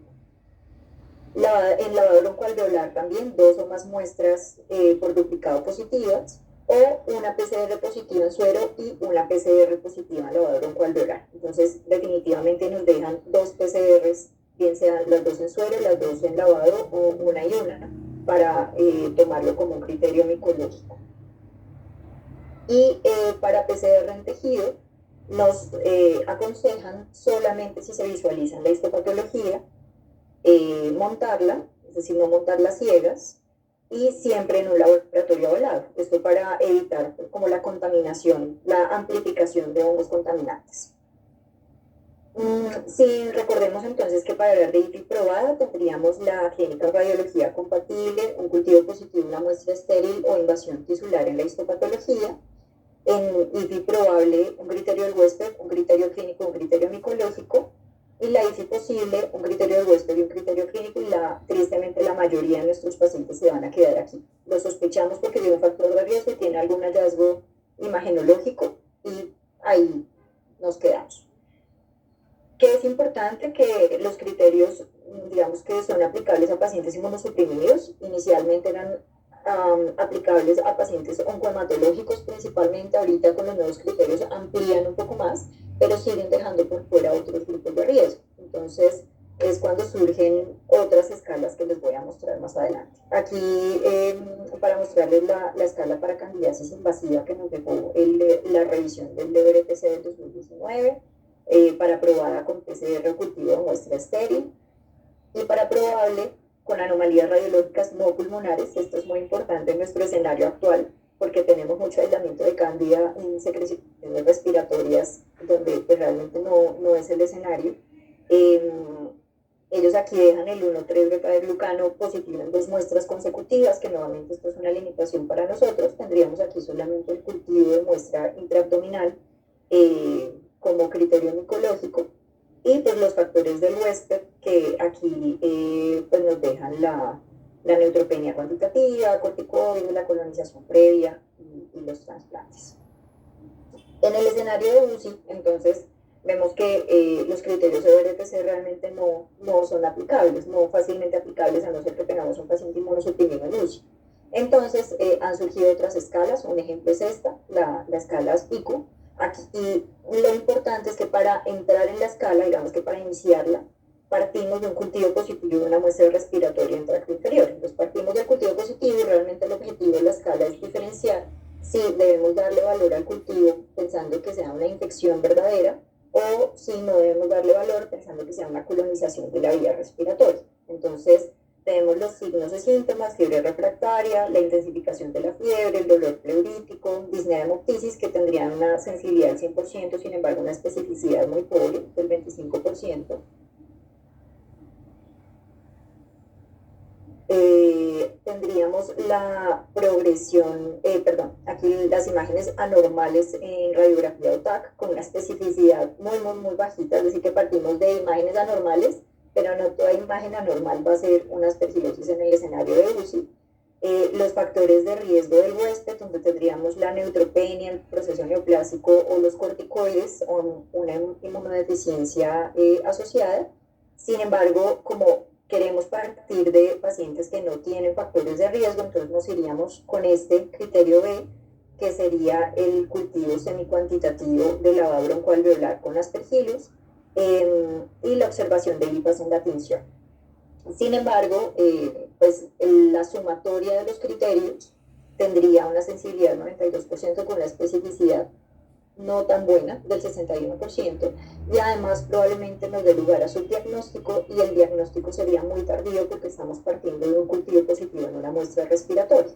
S1: lavado broncoalveolar también 2 o más muestras por duplicado positivas, o una PCR positiva en suero y una PCR positiva en lavado broncoalveolar. Entonces definitivamente nos dejan 2 PCRs, bien sean las 2 en suero, las 2 en lavado o una y una, para tomarlo como un criterio micológico. Y para PCR en tejido nos aconsejan solamente si se visualiza en la histopatología montarla, es decir, no montarlas ciegas, y siempre en un laboratorio avalado. Esto para evitar como la contaminación, la amplificación de hongos contaminantes. Si recordemos entonces que para hablar de IFI probada tendríamos la clínica radiología compatible, un cultivo positivo, una muestra estéril o invasión tisular en la histopatología. En IFI probable, un criterio del huésped, un criterio clínico, un criterio micológico. Y la IFI posible, un criterio del huésped y un criterio clínico, y tristemente la mayoría de nuestros pacientes se van a quedar aquí. Lo sospechamos porque tiene un factor de riesgo y tiene algún hallazgo imagenológico, y ahí nos quedamos. Que es importante que los criterios, digamos, que son aplicables a pacientes inmunosuprimidos, inicialmente eran aplicables a pacientes oncohematológicos principalmente. Ahorita con los nuevos criterios amplían un poco más, pero siguen dejando por fuera otros grupos de riesgo. Entonces es cuando surgen otras escalas que les voy a mostrar más adelante. Aquí para mostrarles la escala para candidiasis invasiva que nos dejó la revisión del DBRTC del 2019, para probada con PCR cultivo de muestra estéril, y para probable con anomalías radiológicas no pulmonares. Esto es muy importante en nuestro escenario actual porque tenemos mucho aislamiento de cándida en secreciones respiratorias, donde pues, realmente no es el escenario. Ellos aquí dejan el 1,3-beta-glucano positivo en 2 muestras consecutivas, que nuevamente esto es una limitación para nosotros. Tendríamos aquí solamente el cultivo de muestra intraabdominal como criterio micológico, y pues los factores del huésped, que aquí pues nos dejan la neutropenia cuantitativa, corticoides, la colonización previa y los trasplantes. En el escenario de UCI, entonces, vemos que los criterios de BRTC realmente no son aplicables, no fácilmente aplicables, a no ser que tengamos un paciente inmunosuprimido en UCI. Entonces, han surgido otras escalas. Un ejemplo es esta, la escala SPICU. Aquí lo importante es que para entrar en la escala, digamos que para iniciarla, partimos de un cultivo positivo de una muestra respiratoria en tracto inferior. Entonces partimos del cultivo positivo, y realmente el objetivo de la escala es diferenciar si debemos darle valor al cultivo pensando que sea una infección verdadera, o si no debemos darle valor pensando que sea una colonización de la vía respiratoria. Entonces tenemos los signos y síntomas: fiebre refractaria, la intensificación de la fiebre, el dolor pleurítico, disnea de hemoptisis, que tendrían una sensibilidad del 100%, sin embargo una especificidad muy pobre, del 25%. Tendríamos la progresión, aquí las imágenes anormales en radiografía OTAC con una especificidad muy bajita, es decir, que partimos de imágenes anormales, pero no toda imagen anormal va a ser una aspergilosis en el escenario de UCI. Los factores de riesgo del huésped, donde tendríamos la neutropenia, el proceso neoplásico o los corticoides, o una inmunodeficiencia asociada. Sin embargo, como queremos partir de pacientes que no tienen factores de riesgo, entonces nos iríamos con este criterio B, que sería el cultivo semicuantitativo de lavado broncoalveolar con aspergillus, y la observación de IPAS en la tinción. Sin embargo, pues la sumatoria de los criterios tendría una sensibilidad del 92% con una especificidad no tan buena, del 61%, y además probablemente nos dé lugar a subdiagnóstico, y el diagnóstico sería muy tardío porque estamos partiendo de un cultivo positivo en una muestra respiratoria.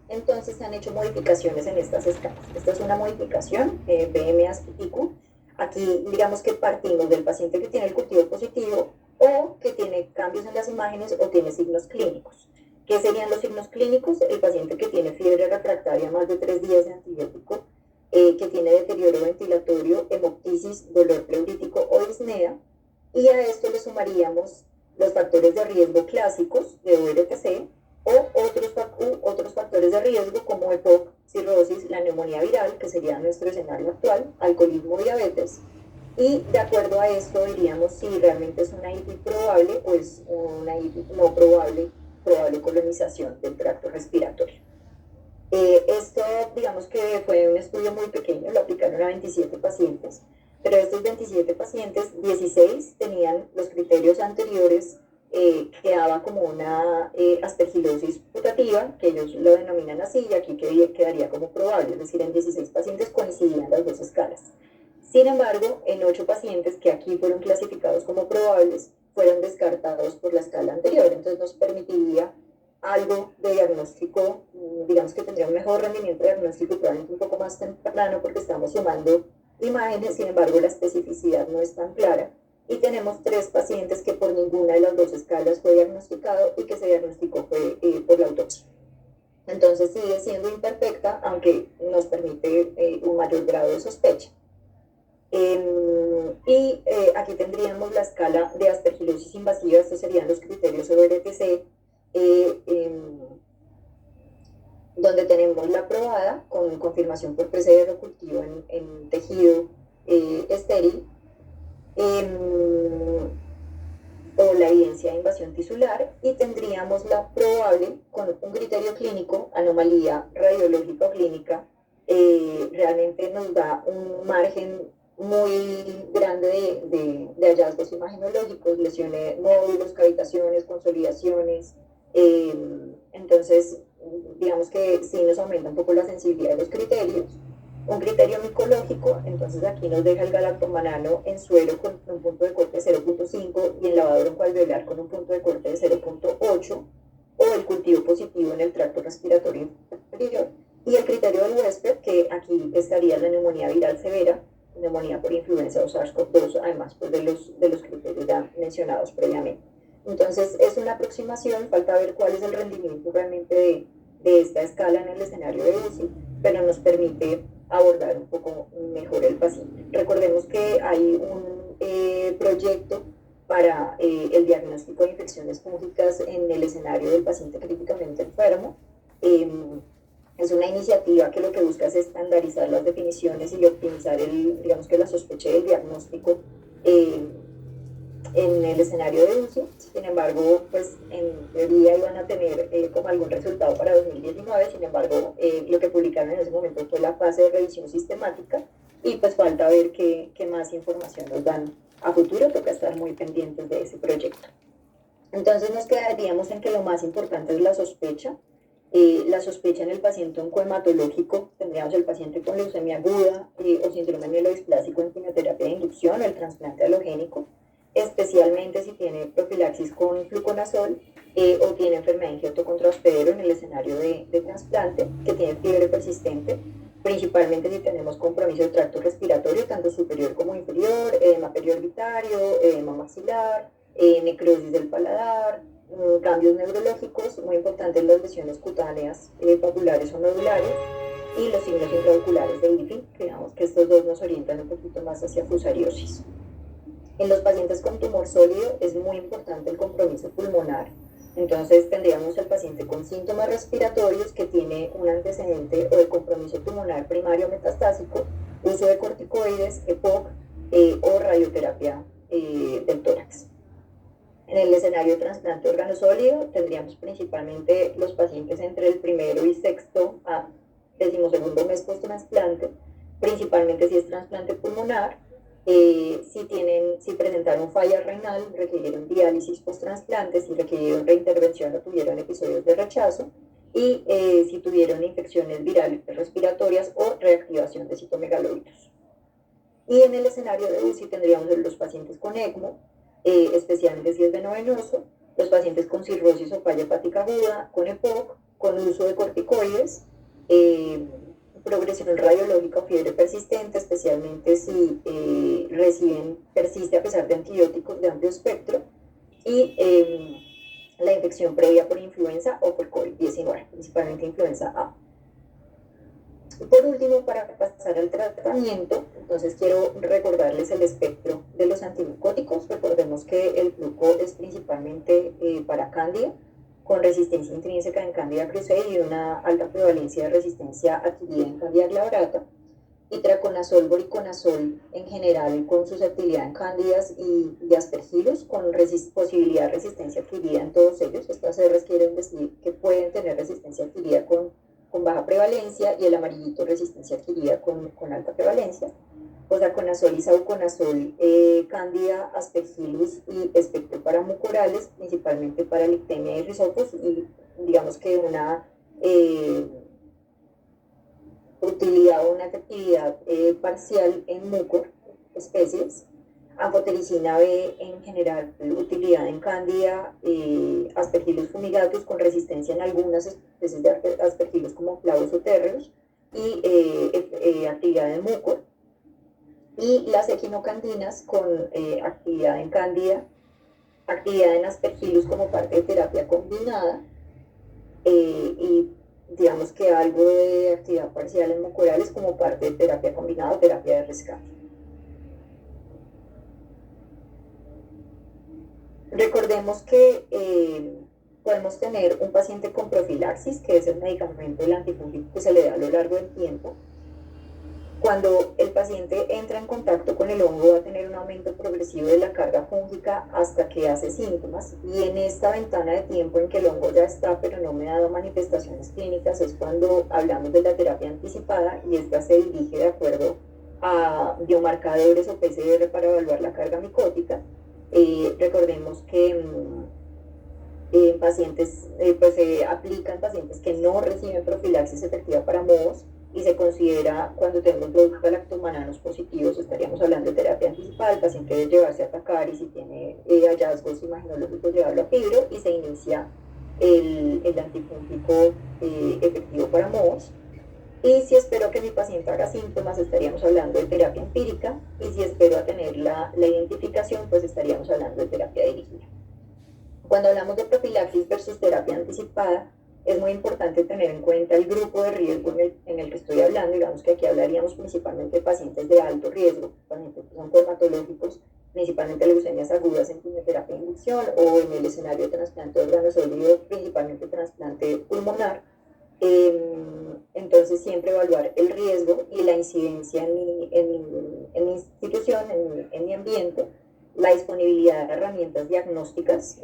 S1: Entonces se han hecho modificaciones en estas escalas. Esta es una modificación, BMAS-IQ. Aquí digamos que partimos del paciente que tiene el cultivo positivo o que tiene cambios en las imágenes o tiene signos clínicos. ¿Qué serían los signos clínicos? El paciente que tiene fiebre refractaria más de 3 días de antibiótico, que tiene deterioro ventilatorio, hemoptisis, dolor pleurítico o disnea, y a esto le sumaríamos los factores de riesgo clásicos de ORTC o otros factores de riesgo como EPOC, cirrosis, la neumonía viral, que sería nuestro escenario actual, alcoholismo, diabetes, y de acuerdo a esto diríamos si realmente es una IPI probable o es una IPI no probable, probable colonización del tracto respiratorio. Esto, digamos que fue un estudio muy pequeño, lo aplicaron a 27 pacientes, pero de estos 27 pacientes, 16 tenían los criterios anteriores, quedaba como una aspergilosis putativa, que ellos lo denominan así, y aquí quedaría como probable, es decir, en 16 pacientes coincidían las dos escalas. Sin embargo, en 8 pacientes que aquí fueron clasificados como probables, fueron descartados por la escala anterior, entonces nos permitiría algo de diagnóstico, digamos que tendría un mejor rendimiento diagnóstico, probablemente un poco más temprano porque estamos sumando imágenes, sin embargo la especificidad no es tan clara, y tenemos 3 pacientes que por ninguna de las dos escalas fue diagnosticado y que se diagnosticó fue, por la autopsia. Entonces sigue siendo imperfecta, aunque nos permite un mayor grado de sospecha. Aquí tendríamos la escala de aspergilosis invasiva, estos serían los criterios ORTC, donde tenemos la probada con confirmación por PCR cultivo en tejido estéril, o la evidencia de invasión tisular, y tendríamos la probable con un criterio clínico, anomalía radiológica o clínica, realmente nos da un margen muy grande de hallazgos imagenológicos, lesiones, módulos, cavitaciones, consolidaciones. Entonces, digamos que sí nos aumenta un poco la sensibilidad de los criterios. Un criterio micológico, entonces aquí nos deja el galactomanano en suero con un punto de corte de 0.5 y en lavado broncoalveolar con un punto de corte de 0.8, o el cultivo positivo en el tracto respiratorio inferior. Y el criterio del huésped, que aquí estaría la neumonía viral severa, neumonía por influenza o SARS-CoV-2, además pues, de los criterios ya mencionados previamente. Entonces es una aproximación, falta ver cuál es el rendimiento realmente de esta escala en el escenario de UCI, pero nos permite abordar un poco mejor el paciente. Recordemos que hay un proyecto para el diagnóstico de infecciones fúngicas en el escenario del paciente críticamente enfermo. Es una iniciativa que lo que busca es estandarizar las definiciones y optimizar digamos que la sospecha del diagnóstico en el escenario de UCI. Sin embargo, pues en teoría iban a tener como algún resultado para 2019, sin embargo, lo que publicaron en ese momento fue la fase de revisión sistemática, y pues falta ver qué más información nos dan a futuro, toca estar muy pendientes de ese proyecto. Entonces nos quedaríamos en que lo más importante es la sospecha en el paciente oncohematológico. Tendríamos el paciente con leucemia aguda o síndrome mielodisplásico en quimioterapia de inducción o el trasplante halogénico, especialmente si tiene profilaxis con fluconazol o tiene enfermedad ingioto hospedero en el escenario de trasplante, que tiene fiebre persistente, principalmente si tenemos compromiso de tracto respiratorio, tanto superior como inferior, edema periorbitario, edema maxilar, necrosis del paladar, cambios neurológicos, muy importantes las lesiones cutáneas, papulares o nodulares, y los signos intraoculares de IFI, que digamos que estos dos nos orientan un poquito más hacia fusariosis. En los pacientes con tumor sólido es muy importante el compromiso pulmonar. Entonces tendríamos al paciente con síntomas respiratorios que tiene un antecedente o de compromiso pulmonar primario metastásico, uso de corticoides, EPOC o radioterapia del tórax. En el escenario de trasplante órgano sólido tendríamos principalmente los pacientes entre el primero y sexto a 12º mes post-trasplante, principalmente si es trasplante pulmonar. Si presentaron falla renal, requirieron diálisis post-trasplante, si requirieron reintervención o tuvieron episodios de rechazo, y si tuvieron infecciones virales respiratorias o reactivación de citomegalovirus. Y en el escenario de UCI tendríamos los pacientes con ECMO, especialmente si es venovenoso, los pacientes con cirrosis o falla hepática aguda, con EPOC, con uso de corticoides, progresión radiológica o fiebre persistente, especialmente si persiste a pesar de antibióticos de amplio espectro, y la infección previa por influenza o por COVID-19, principalmente influenza A. Por último, para pasar al tratamiento, entonces quiero recordarles el espectro de los antimicóticos. Recordemos que el flujo es principalmente para cándida, con resistencia intrínseca en Candida krusei y una alta prevalencia de resistencia adquirida en Candida glabrata. Y traconazol, voriconazol en general con susceptibilidad en cándidas y aspergillus, con posibilidad de resistencia adquirida en todos ellos. Estas R's quieren decir que pueden tener resistencia adquirida con baja prevalencia, y el amarillito resistencia adquirida con alta prevalencia. Osaconazol y sabuconazol, cándida, aspergillus y espectro para mucorales, principalmente para lictemia y risopos, y digamos que una utilidad o una efectividad parcial en mucor especies. Anfotericina B en general, utilidad en cándida, aspergillus fumigatus con resistencia en algunas especies de aspergillus como clavos o térreos, y actividad en mucor. Y las equinocandinas con actividad en cándida, actividad en aspergillus como parte de terapia combinada, y digamos que algo de actividad parcial en mucorales como parte de terapia combinada o terapia de rescate. Recordemos que podemos tener un paciente con profilaxis, que es el medicamento del antifúngico que se le da a lo largo del tiempo. Cuando el paciente entra en contacto con el hongo, va a tener un aumento progresivo de la carga fúngica hasta que hace síntomas, y en esta ventana de tiempo en que el hongo ya está pero no me ha dado manifestaciones clínicas es cuando hablamos de la terapia anticipada, y esta se dirige de acuerdo a biomarcadores o PCR para evaluar la carga micótica. Recordemos que en pacientes, pues se aplica en pacientes que no reciben profilaxis efectiva para mohos, y se considera, cuando tenemos los galactomananos positivos, estaríamos hablando de terapia anticipada. El paciente debe llevarse a atacar, y si tiene hallazgos imaginológicos, llevarlo a fibro, y se inicia el antifúngico efectivo para mohos. Y si espero que mi paciente haga síntomas, estaríamos hablando de terapia empírica, y si espero a tener la identificación, pues estaríamos hablando de terapia dirigida. Cuando hablamos de profilaxis versus terapia anticipada, es muy importante tener en cuenta el grupo de riesgo en el que estoy hablando. Digamos que aquí hablaríamos principalmente de pacientes de alto riesgo, pacientes que son dermatológicos, principalmente leucemias agudas en quimioterapia e inducción, o en el escenario de trasplante de órgano sólido, principalmente trasplante pulmonar. Entonces siempre evaluar el riesgo y la incidencia en mi institución, en mi ambiente, la disponibilidad de herramientas diagnósticas.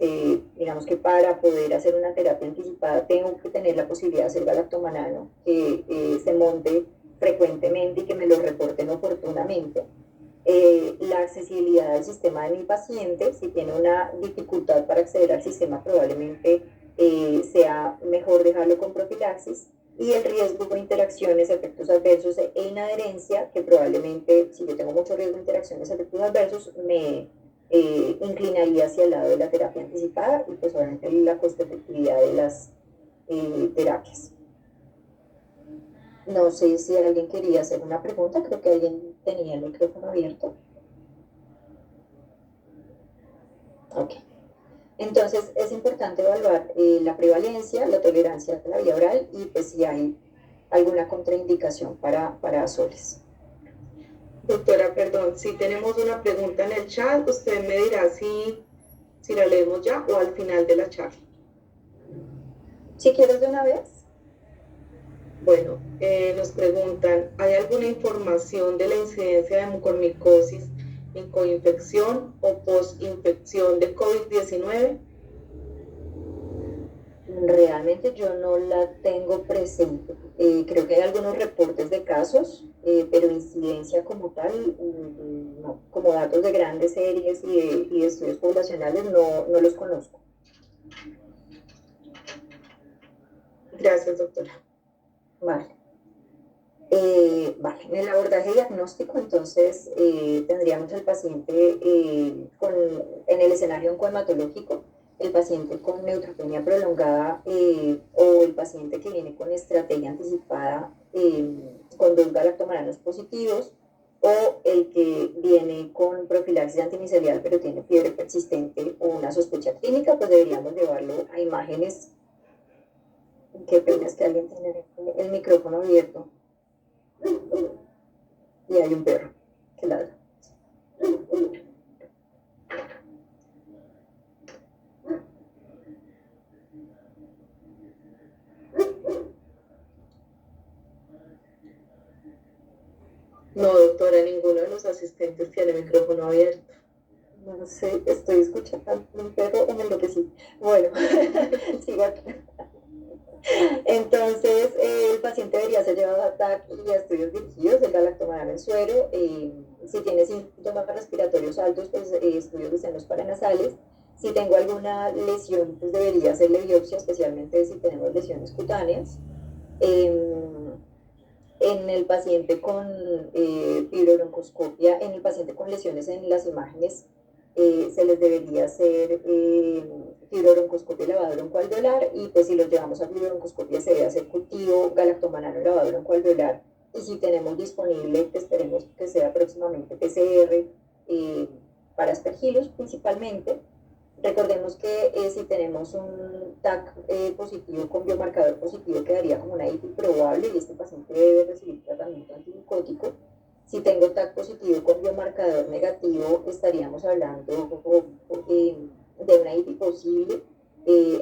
S1: Digamos que para poder hacer una terapia anticipada tengo que tener la posibilidad de hacer galactomanano, que se monte frecuentemente y que me lo reporten oportunamente. La accesibilidad al sistema de mi paciente, si tiene una dificultad para acceder al sistema, probablemente sea mejor dejarlo con profilaxis. Y el riesgo de interacciones, efectos adversos e inadherencia, que probablemente, si yo tengo mucho riesgo de interacciones, efectos adversos, me inclinaría hacia el lado de la terapia anticipada, y pues obviamente la costo-efectividad de las terapias. No sé si alguien quería hacer una pregunta, creo que alguien tenía el micrófono abierto. Ok. Entonces es importante evaluar la prevalencia, la tolerancia a la vía oral, y pues si hay alguna contraindicación para azoles.
S2: Doctora, perdón, si tenemos una pregunta en el chat, usted me dirá si la leemos ya o al final de la charla.
S1: Si quieres de una vez.
S2: Bueno, nos preguntan, ¿hay alguna información de la incidencia de mucormicosis en coinfección o posinfección de COVID-19?
S1: Realmente yo no la tengo presente. Creo que hay algunos reportes de casos, pero incidencia como tal, no. Como datos de grandes series y de estudios poblacionales no los conozco.
S2: Gracias, doctora.
S1: Vale. Vale, en el abordaje diagnóstico, entonces, tendríamos al paciente en el escenario oncohematológico, el paciente con neutropenia prolongada o el paciente que viene con estrategia anticipada con 2 galactomananos positivos, o el que viene con profilaxis antimicelial pero tiene fiebre persistente o una sospecha clínica, pues deberíamos llevarlo a imágenes. Qué pena es que alguien tiene el micrófono abierto y hay un perro que ladra.
S2: No, doctora, ninguno de los asistentes tiene micrófono abierto.
S1: No sé, estoy escuchando un perro o me enloquecí. Bueno, sigo aquí. Entonces, el paciente debería ser llevado a TAC y a estudios dirigidos, el galactomanano en suero. Si tiene síntomas respiratorios altos, pues estudios de senos paranasales. Si tengo alguna lesión, pues debería hacerle biopsia, especialmente si tenemos lesiones cutáneas. En el paciente con fibrobroncoscopia, en el paciente con lesiones en las imágenes, se les debería hacer fibrobroncoscopia lavado broncoalveolar, y pues si los llevamos a fibrobroncoscopia se debe hacer cultivo galactomanano lavado broncoalveolar, y si tenemos disponible, que esperemos que sea próximamente PCR para aspergillus principalmente. Recordemos que si tenemos un TAC positivo con biomarcador positivo, quedaría como una IPI probable y este paciente debe recibir tratamiento antimicótico. Si tengo TAC positivo con biomarcador negativo, estaríamos hablando de una IPI posible.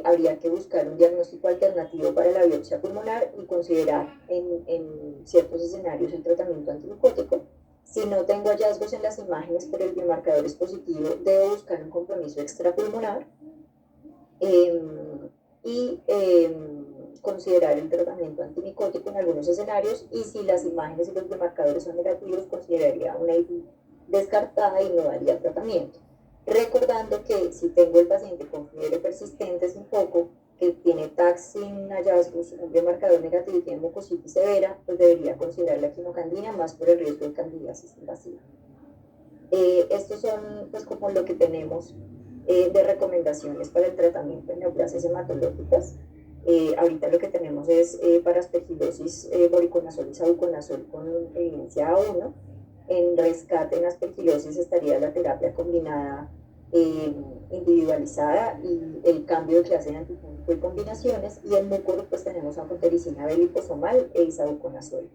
S1: Habría que buscar un diagnóstico alternativo para la biopsia pulmonar y considerar en ciertos escenarios el tratamiento antimicótico. Si no tengo hallazgos en las imágenes, pero el biomarcador es positivo, debo buscar un compromiso extrapulmonar y considerar el tratamiento antimicótico en algunos escenarios, y si las imágenes y los biomarcadores son negativos, consideraría una IPI descartada y no daría tratamiento. Recordando que si tengo el paciente con fiebre persistente sin foco, que tiene TAC sin hallazgos, un biomarcador negativo y tiene mucositis severa, pues debería considerar la quimocandina, más por el riesgo de candidiasis invasiva. Estos son pues como lo que tenemos de recomendaciones para el tratamiento de neoplasias hematológicas. Ahorita lo que tenemos es para aspergilosis voriconazol y sabuconazol con evidencia A1. En rescate en aspergilosis estaría la terapia combinada individualizada y el cambio de clase de antifúngico y combinaciones, y en mucor pues tenemos anfotericina B liposomal e isavuconazol.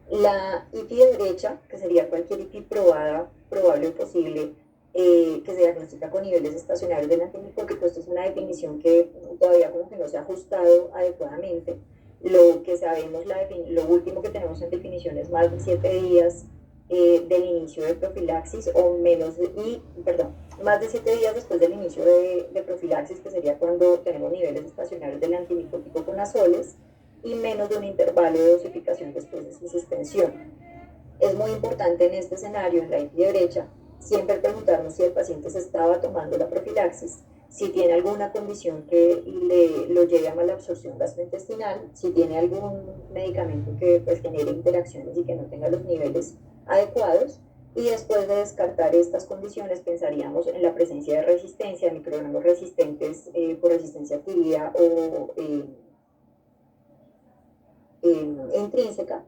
S1: La IPI de derecha, que sería cualquier IPI probada, probable o posible, que se diagnostica con niveles estacionarios del antimicótico. Esto es una definición que todavía como que no se ha ajustado adecuadamente. Lo que sabemos, lo último que tenemos en definición es más de 7 días del inicio de profilaxis o más de 7 días después del inicio de profilaxis, que sería cuando tenemos niveles estacionarios del antimicótico con azoles, y menos de un intervalo de dosificación después de su suspensión. Es muy importante en este escenario, en la IPI derecha, siempre preguntarnos si el paciente se estaba tomando la profilaxis, si tiene alguna condición que lo lleve a malabsorción gastrointestinal, si tiene algún medicamento que pues genere interacciones y que no tenga los niveles adecuados. Y después de descartar estas condiciones, pensaríamos en la presencia de resistencia, de microorganismos resistentes por resistencia adquirida o intrínseca,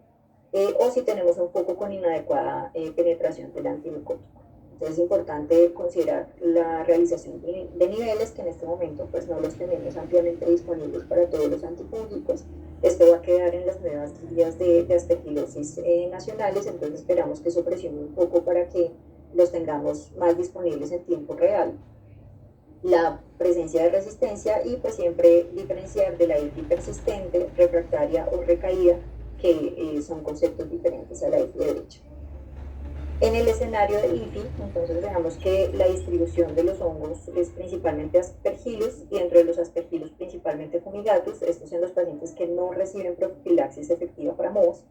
S1: o si tenemos un foco con inadecuada penetración del antimicótico. Entonces es importante considerar la realización de niveles, que en este momento pues no los tenemos ampliamente disponibles para todos los antifúngicos. Esto va a quedar en las nuevas guías de aspergilosis nacionales, entonces esperamos que eso presione un poco para que los tengamos más disponibles en tiempo real. La presencia de resistencia, y pues siempre diferenciar de la IPI persistente, refractaria o recaída, que son conceptos diferentes a la IPI derecha. En el escenario de IPI, entonces veamos que la distribución de los hongos es principalmente aspergillus, y entre los aspergillus principalmente fumigatus, estos en los pacientes que no reciben profilaxis efectiva para MOS,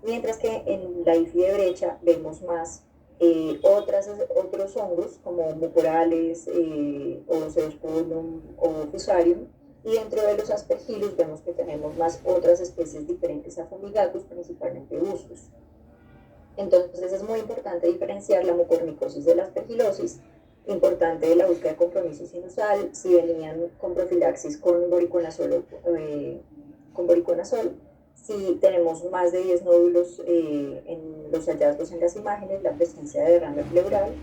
S1: mientras que en la IPI de derecha vemos más otros hongos como mucorales, o Oseosporum o Fusarium, Y dentro de los aspergillus vemos que tenemos más otras especies diferentes a Fumigatus, principalmente Bustos. Entonces es muy importante diferenciar la mucormicosis de la aspergilosis, importante de la búsqueda de compromiso sinusal, si venían con profilaxis con voriconazol, si tenemos más de 10 nódulos en los hallazgos en las imágenes, la presencia de derrame pleural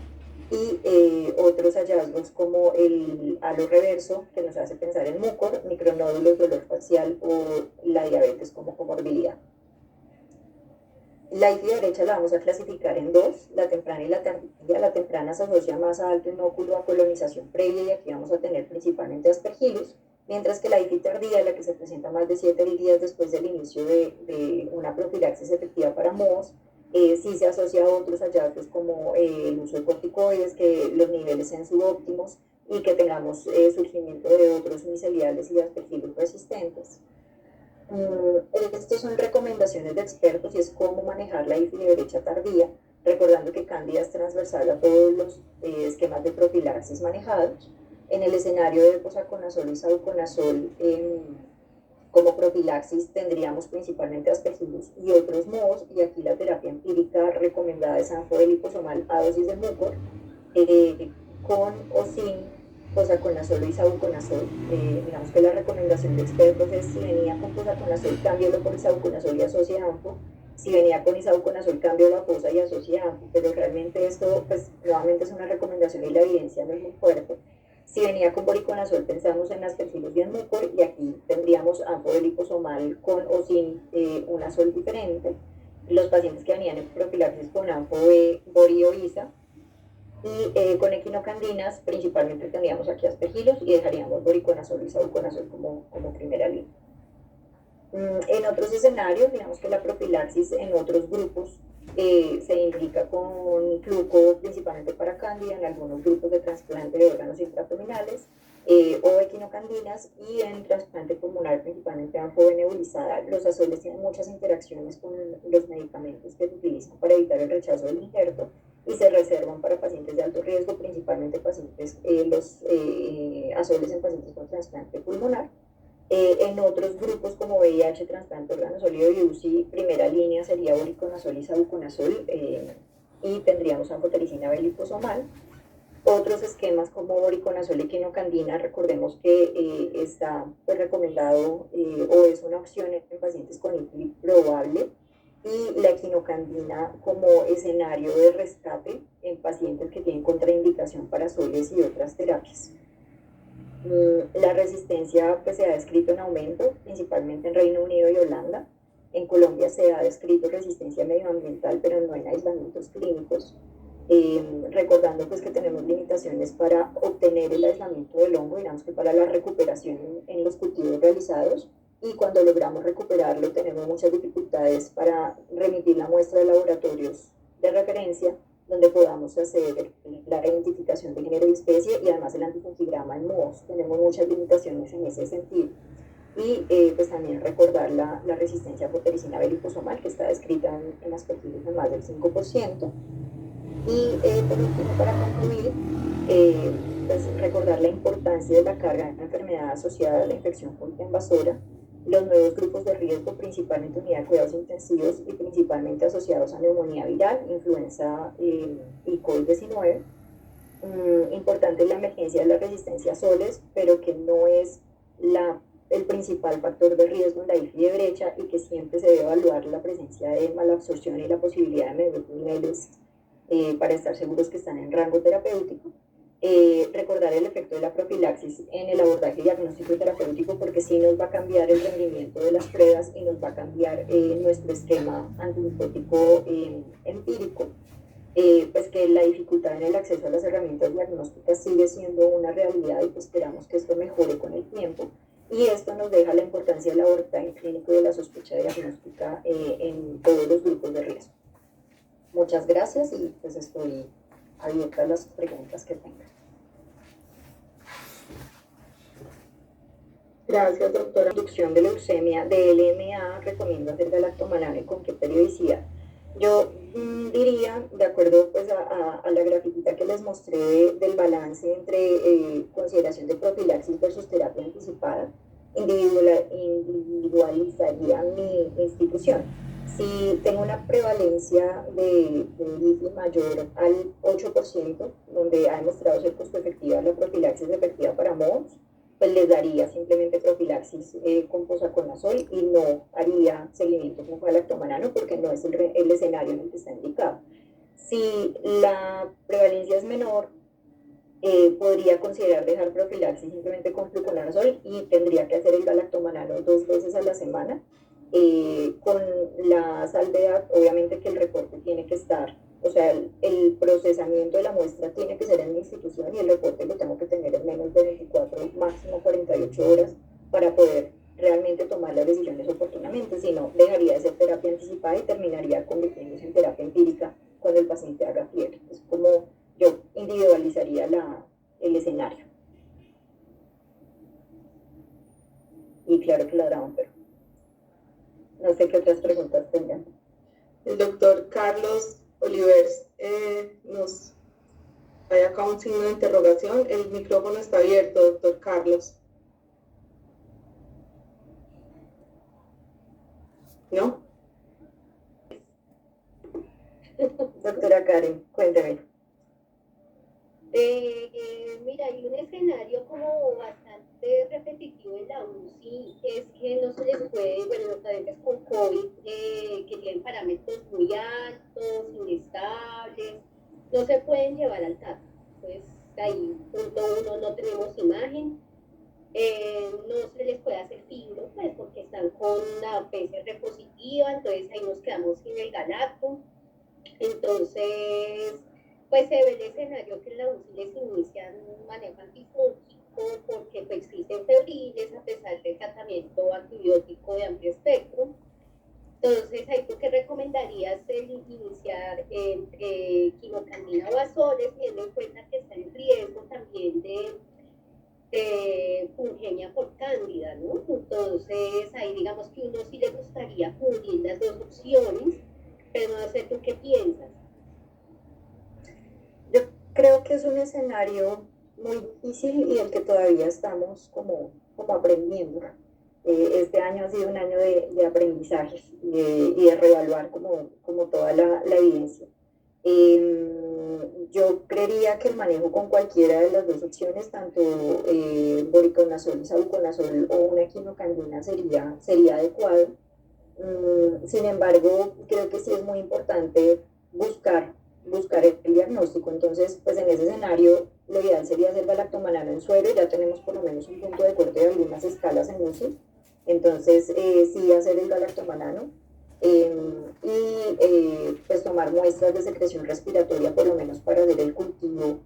S1: y otros hallazgos como el halo reverso, que nos hace pensar en mucor, micronódulos, dolor facial o la diabetes como comorbilidad. La IFI derecha la vamos a clasificar en dos, la temprana y la tardía. La temprana se asocia más a alto inóculo, a colonización previa, y aquí vamos a tener principalmente aspergillus, mientras que la IFI tardía, la que se presenta más de 7 días después del inicio de una profilaxis efectiva para mohos, sí se asocia a otros hallazgos como el uso de corticoides, que los niveles sean subóptimos y que tengamos surgimiento de otros miceliales y aspergillus resistentes. Estas son recomendaciones de expertos y es cómo manejar la IFI de derecha tardía, recordando que Cándida es transversal a todos los esquemas de profilaxis manejados. En el escenario de posaconazol y sabuconazol, como profilaxis tendríamos principalmente aspergillus y otros mohos, y aquí la terapia empírica recomendada es anfo liposomal a dosis de mucor, con o sin posaconazol y sabuconazol. Digamos que la recomendación de expertos es: si venía con posaconazol, cámbialo por isabuconazol y asocie anfo; si venía con isabuconazol, cámbialo a posa y asocie anfo. Pero realmente esto, pues, nuevamente es una recomendación y la evidencia no es muy fuerte. Si venía con voriconazol, pensamos en aspergillus y en mucor, y aquí tendríamos anfo liposomal con o sin un azol diferente. Los pacientes que venían en profilaxis con anfo de bori o isa, y con equinocandinas principalmente tendríamos aquí aspergillus y dejaríamos voriconazol y sabuconazol como primera línea. En otros escenarios, digamos que la profilaxis en otros grupos se indica con fluco principalmente para cándida, en algunos grupos de trasplante de órganos intraabdominales, o equinocandinas, y en trasplante pulmonar principalmente anfo-nebulizada. Los azoles tienen muchas interacciones con los medicamentos que se utilizan para evitar el rechazo del injerto y se reservan para pacientes de alto riesgo, principalmente pacientes, los azoles en pacientes con trasplante pulmonar. En otros grupos como VIH, trasplante órgano sólido y UCI, primera línea sería voriconazol y sabuconazol, y tendríamos anfotericina B liposomal. Otros esquemas como voriconazol y equinocandina, recordemos que está pues, recomendado o es una opción en pacientes con IFI probable, y la equinocandina como escenario de rescate en pacientes que tienen contraindicación para azoles y otras terapias. La resistencia pues, se ha descrito en aumento, principalmente en Reino Unido y Holanda. En Colombia se ha descrito resistencia medioambiental, pero no en aislamientos clínicos. Recordando pues, que tenemos limitaciones para obtener el aislamiento del hongo, digamos que para la recuperación en los cultivos realizados, y cuando logramos recuperarlo tenemos muchas dificultades para remitir la muestra de laboratorios de referencia, donde podamos hacer la identificación de género y especie, y además el antifungigrama en mohos. Tenemos muchas limitaciones en ese sentido. Y pues también recordar la resistencia a anfotericina B liposomal, que está descrita en aspergillus en más del 5%. Y por último, para concluir, pues recordar la importancia de la carga de la enfermedad asociada a la infección crónica invasora, los nuevos grupos de riesgo, principalmente unidad de cuidados intensivos y principalmente asociados a neumonía viral, influenza y COVID-19. Importante la emergencia de la resistencia a azoles, pero que no es el principal factor de riesgo en la IFI de brecha, y que siempre se debe evaluar la presencia de malabsorción y la posibilidad de medir niveles para estar seguros que están en rango terapéutico. Recordar el efecto de la profilaxis en el abordaje diagnóstico y terapéutico, porque sí nos va a cambiar el rendimiento de las pruebas y nos va a cambiar nuestro esquema antimicótico empírico. Pues que la dificultad en el acceso a las herramientas diagnósticas sigue siendo una realidad, y pues esperamos que esto mejore con el tiempo. Y esto nos deja la importancia del abordaje clínico y de la sospecha diagnóstica en todos los grupos de riesgo. Muchas gracias, y pues estoy abierta a las preguntas que tengan. Gracias, doctora. Inducción de leucemia de LMA, recomiendo hacer galactomanane con qué periodicidad. Yo diría, de acuerdo pues, a la grafiquita que les mostré del balance entre consideración de profilaxis versus terapia anticipada, individualizaría mi institución. Si tengo una prevalencia de IFI mayor al 8%, donde ha demostrado ser costo efectiva la profilaxis efectiva para mohos, pues les daría simplemente profilaxis con posaconazol y no haría seguimiento con galactomanano porque no es el escenario en el que está indicado. Si la prevalencia es menor, podría considerar dejar profilaxis simplemente con fluconazol y tendría que hacer el galactomanano 2 veces a la semana. Con la salvedad, obviamente que el reporte tiene que estar, o sea, el procesamiento de la muestra tiene que ser en mi institución y el reporte lo tengo que tener en menos de 24, máximo 48 horas para poder realmente tomar las decisiones oportunamente, si no, dejaría de ser terapia anticipada y terminaría convirtiéndose en terapia empírica cuando el paciente haga fiebre. Es como yo individualizaría el escenario. Y claro que ladraban, pero no sé qué otras preguntas tengan.
S2: El doctor Carlos Olivers nos hay acá un signo de interrogación. El micrófono está abierto, doctor Carlos. ¿No?
S1: Doctora Karen, cuénteme.
S3: Mira, hay un escenario como bastante repetitivo en la UCI, es que no se les puede, bueno, los pacientes con COVID que tienen parámetros muy altos, inestables, no se pueden llevar al TAC. Entonces, ahí, punto uno, no tenemos imagen, no se les puede hacer fibro, pues porque están con la PCR positiva, entonces ahí nos quedamos sin el galacto. Entonces, pues se ve el escenario que en la UCI les inician un manejo antifúngico porque pues existen febriles a pesar del tratamiento antibiótico de amplio espectro. Entonces, ¿ahí tú qué recomendarías el iniciar quimocandina o azoles, teniendo en cuenta que está en riesgo también de fungenia por cándida, ¿no? Entonces, ahí digamos que uno sí le gustaría cubrir las dos opciones, pero no sé tú qué piensas.
S1: Yo creo que es un escenario muy difícil y el que todavía estamos como aprendiendo. Este año ha sido un año de aprendizajes y de reevaluar como toda la evidencia. Yo creería que el manejo con cualquiera de las dos opciones, tanto voriconazol y sabuconazol o una quimocandina sería adecuado. Sin embargo, creo que sí es muy importante buscar el diagnóstico. Entonces, pues en ese escenario, lo ideal sería hacer galactomanano en suero. Ya tenemos por lo menos un punto de corte de algunas escalas en UCI. Entonces, sí hacer el galactomanano. Pues tomar muestras de secreción respiratoria, por lo menos para ver el cultivo.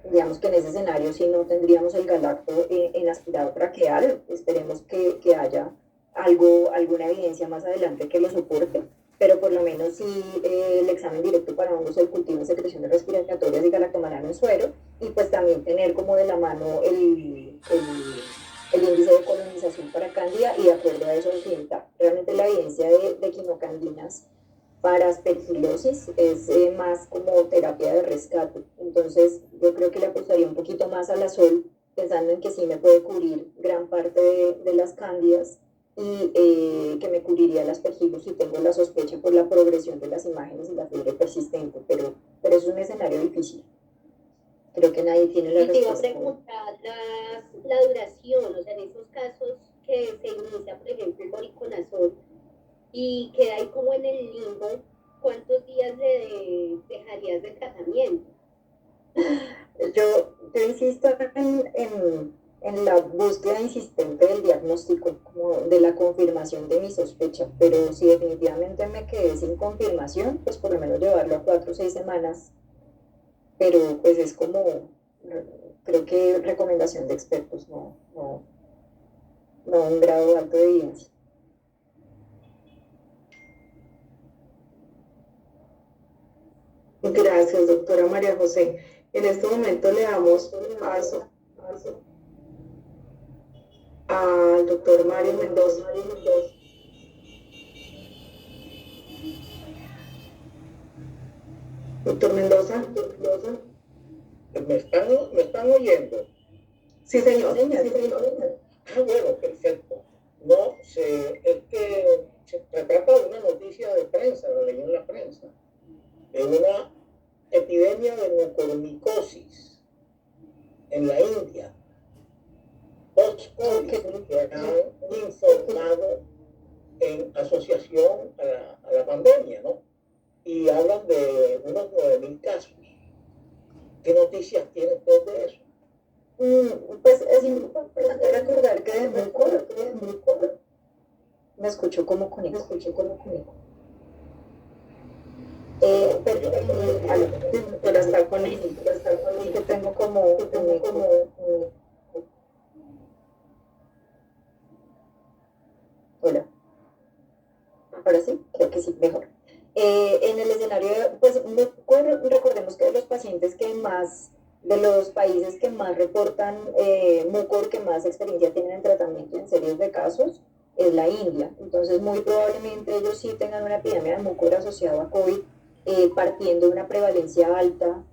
S1: Digamos que en ese escenario sí no tendríamos el galacto en aspirado traqueal. Esperemos que haya alguna evidencia más adelante que lo soporte, pero por lo menos sí el examen directo para hongos del cultivo de secreciones respiratorias y galactomanano en suero, y pues también tener como de la mano el índice de colonización para cándida y de acuerdo a eso orientar. Realmente la evidencia de quimocandinas para aspergilosis es más como terapia de rescate. Entonces yo creo que le apostaría un poquito más a la sol, pensando en que sí me puede cubrir gran parte de las cándidas y que me cubriría el aspergillus si tengo la sospecha por la progresión de las imágenes y la fiebre persistente, pero es un escenario difícil. Creo que nadie tiene la respuesta.
S3: Y te iba a preguntar la duración, o sea, en esos casos que se inicia, por ejemplo, el voriconazol y queda ahí como en el limbo, ¿cuántos días le dejarías de tratamiento?
S1: Yo insisto en la búsqueda insistente del diagnóstico, como de la confirmación de mi sospecha, pero si definitivamente me quedé sin confirmación, pues por lo menos llevarlo a 4 o 6 semanas, pero pues es como, creo que recomendación de expertos, no un grado alto de evidencia.
S2: Gracias, doctora María José. En este momento le damos paso al doctor Mario Mendoza. Doctor Mendoza.
S4: ¿Me están oyendo?
S2: Sí, señor.
S1: Sí, señor.
S4: Ah, bueno, perfecto. No, es que se trata de una noticia de prensa, lo leí en la prensa, de una epidemia de mucormicosis en la India, post-COVID, que han informado en asociación a la pandemia, ¿no? Y hablan de unos 9.000 casos. ¿Qué noticias tiene usted de eso?
S1: Pues es importante recordar que de mucor, me escucho como conejo. Pero está con él, que tengo como, hola, ahora sí, creo que sí, mejor. En el escenario, pues recordemos que de los pacientes que más, de los países que más reportan mucor, que más experiencia tienen en tratamiento en series de casos, es la India. Entonces, muy probablemente ellos sí tengan una epidemia de mucor asociada a COVID, partiendo de una prevalencia alta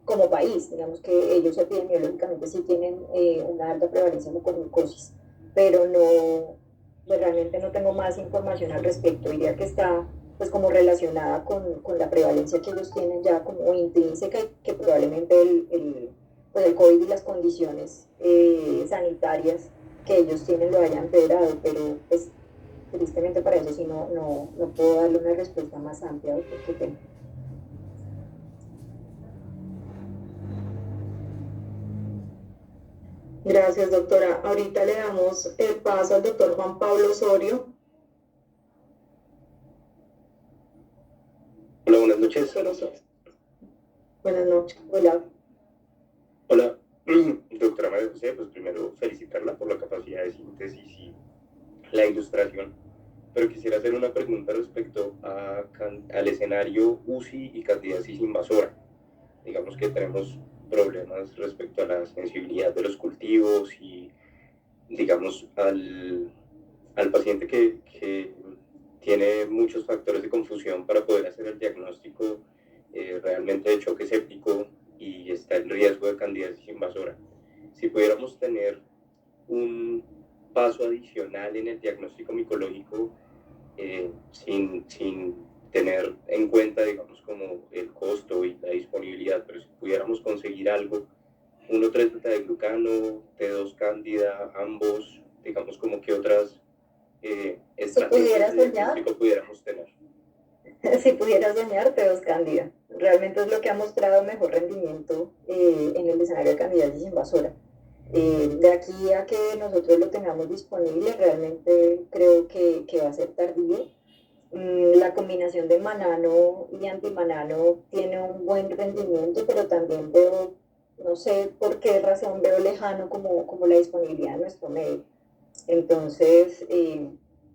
S1: como país. Digamos que ellos epidemiológicamente sí tienen una alta prevalencia de mucormicosis, pero no, pues realmente no tengo más información al respecto. Diría que está pues como relacionada con la prevalencia que ellos tienen ya como intrínseca y que probablemente pues el COVID y las condiciones sanitarias que ellos tienen lo hayan empeorado, pero pues tristemente para eso sí no puedo darle una respuesta más amplia, porque tengo.
S2: Gracias, doctora. Ahorita le damos el paso al doctor Juan Pablo Osorio.
S5: Hola, buenas noches.
S2: Buenas noches.
S1: Hola.
S5: Hola, doctora María José, pues primero felicitarla por la capacidad de síntesis y la ilustración, pero quisiera hacer una pregunta respecto al escenario UCI y candidiasis invasora. Digamos que tenemos problemas respecto a la sensibilidad de los cultivos y, digamos, al paciente que tiene muchos factores de confusión para poder hacer el diagnóstico realmente de choque séptico y está en riesgo de candidiasis invasora. Si pudiéramos tener un paso adicional en el diagnóstico micológico sin tener en cuenta, digamos, como el costo y la disponibilidad, pero si pudiéramos conseguir algo, 1,3-beta-glucano, T2 cándida, ambos, digamos, como que otras estrategias de diagnóstico pudiéramos tener.
S1: Si pudieras soñar, T2 cándida. Realmente es lo que ha mostrado mejor rendimiento en el escenario de candidiasis invasora. De aquí a que nosotros lo tengamos disponible, realmente creo que va a ser tardío. La combinación de manano y antimanano tiene un buen rendimiento, pero también veo, no sé por qué razón, veo lejano como la disponibilidad de nuestro medio. Entonces,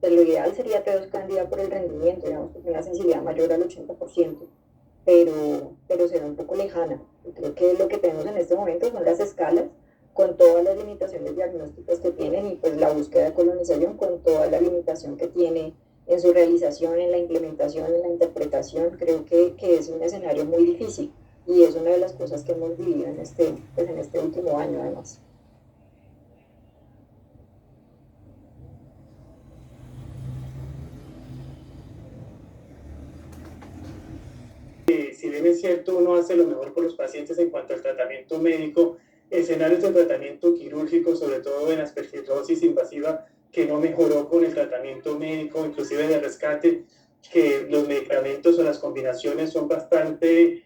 S1: pues lo ideal sería T2 cándida por el rendimiento, digamos, porque una sensibilidad mayor al 80%, pero se ve un poco lejana. Y creo que lo que tenemos en este momento son las escalas, con todas las limitaciones diagnósticas que tienen, y pues la búsqueda de colonización con toda la limitación que tiene en su realización, en la implementación, en la interpretación. Creo que es un escenario muy difícil, y es una de las cosas que hemos vivido en este último año, además.
S6: Si bien es cierto, uno hace lo mejor por los pacientes en cuanto al tratamiento médico, escenarios de tratamiento quirúrgico, sobre todo en aspergillosis invasiva, que no mejoró con el tratamiento médico, inclusive de rescate, que los medicamentos o las combinaciones son bastante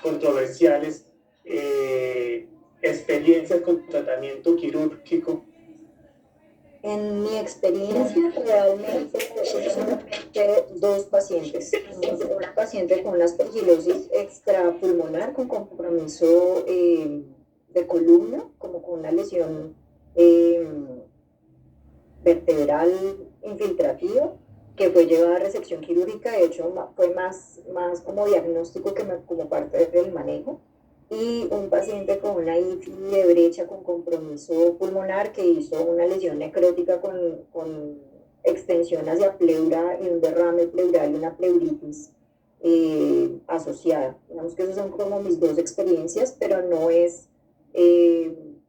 S6: controversiales, experiencias con tratamiento quirúrgico.
S1: En mi experiencia, realmente solamente 2 pacientes. Una paciente con una aspergilosis extrapulmonar con compromiso de columna, como con una lesión vertebral infiltrativa, que fue llevada a resección quirúrgica. De hecho, fue más como diagnóstico que como parte del manejo. Y un paciente con una IFI de brecha con compromiso pulmonar, que hizo una lesión necrótica con extensión hacia pleura y un derrame pleural y una pleuritis asociada. Digamos que esas son como mis 2 experiencias, pero no es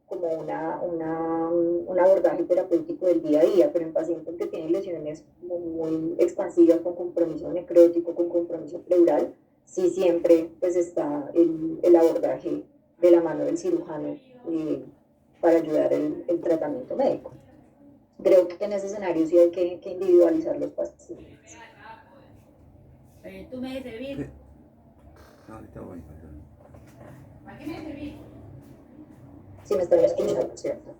S1: como un abordaje terapéutico del día a día, pero en pacientes que tienen lesiones muy expansivas, con compromiso necrótico, con compromiso pleural, sí siempre pues está el abordaje de la mano del cirujano para ayudar el tratamiento médico. Creo que en ese escenario sí hay que individualizar los pacientes.
S7: ¿Tú me debes servir?
S8: No, está bueno.
S7: ¿Para qué me servís?
S1: Si me están escuchando, ¿cierto?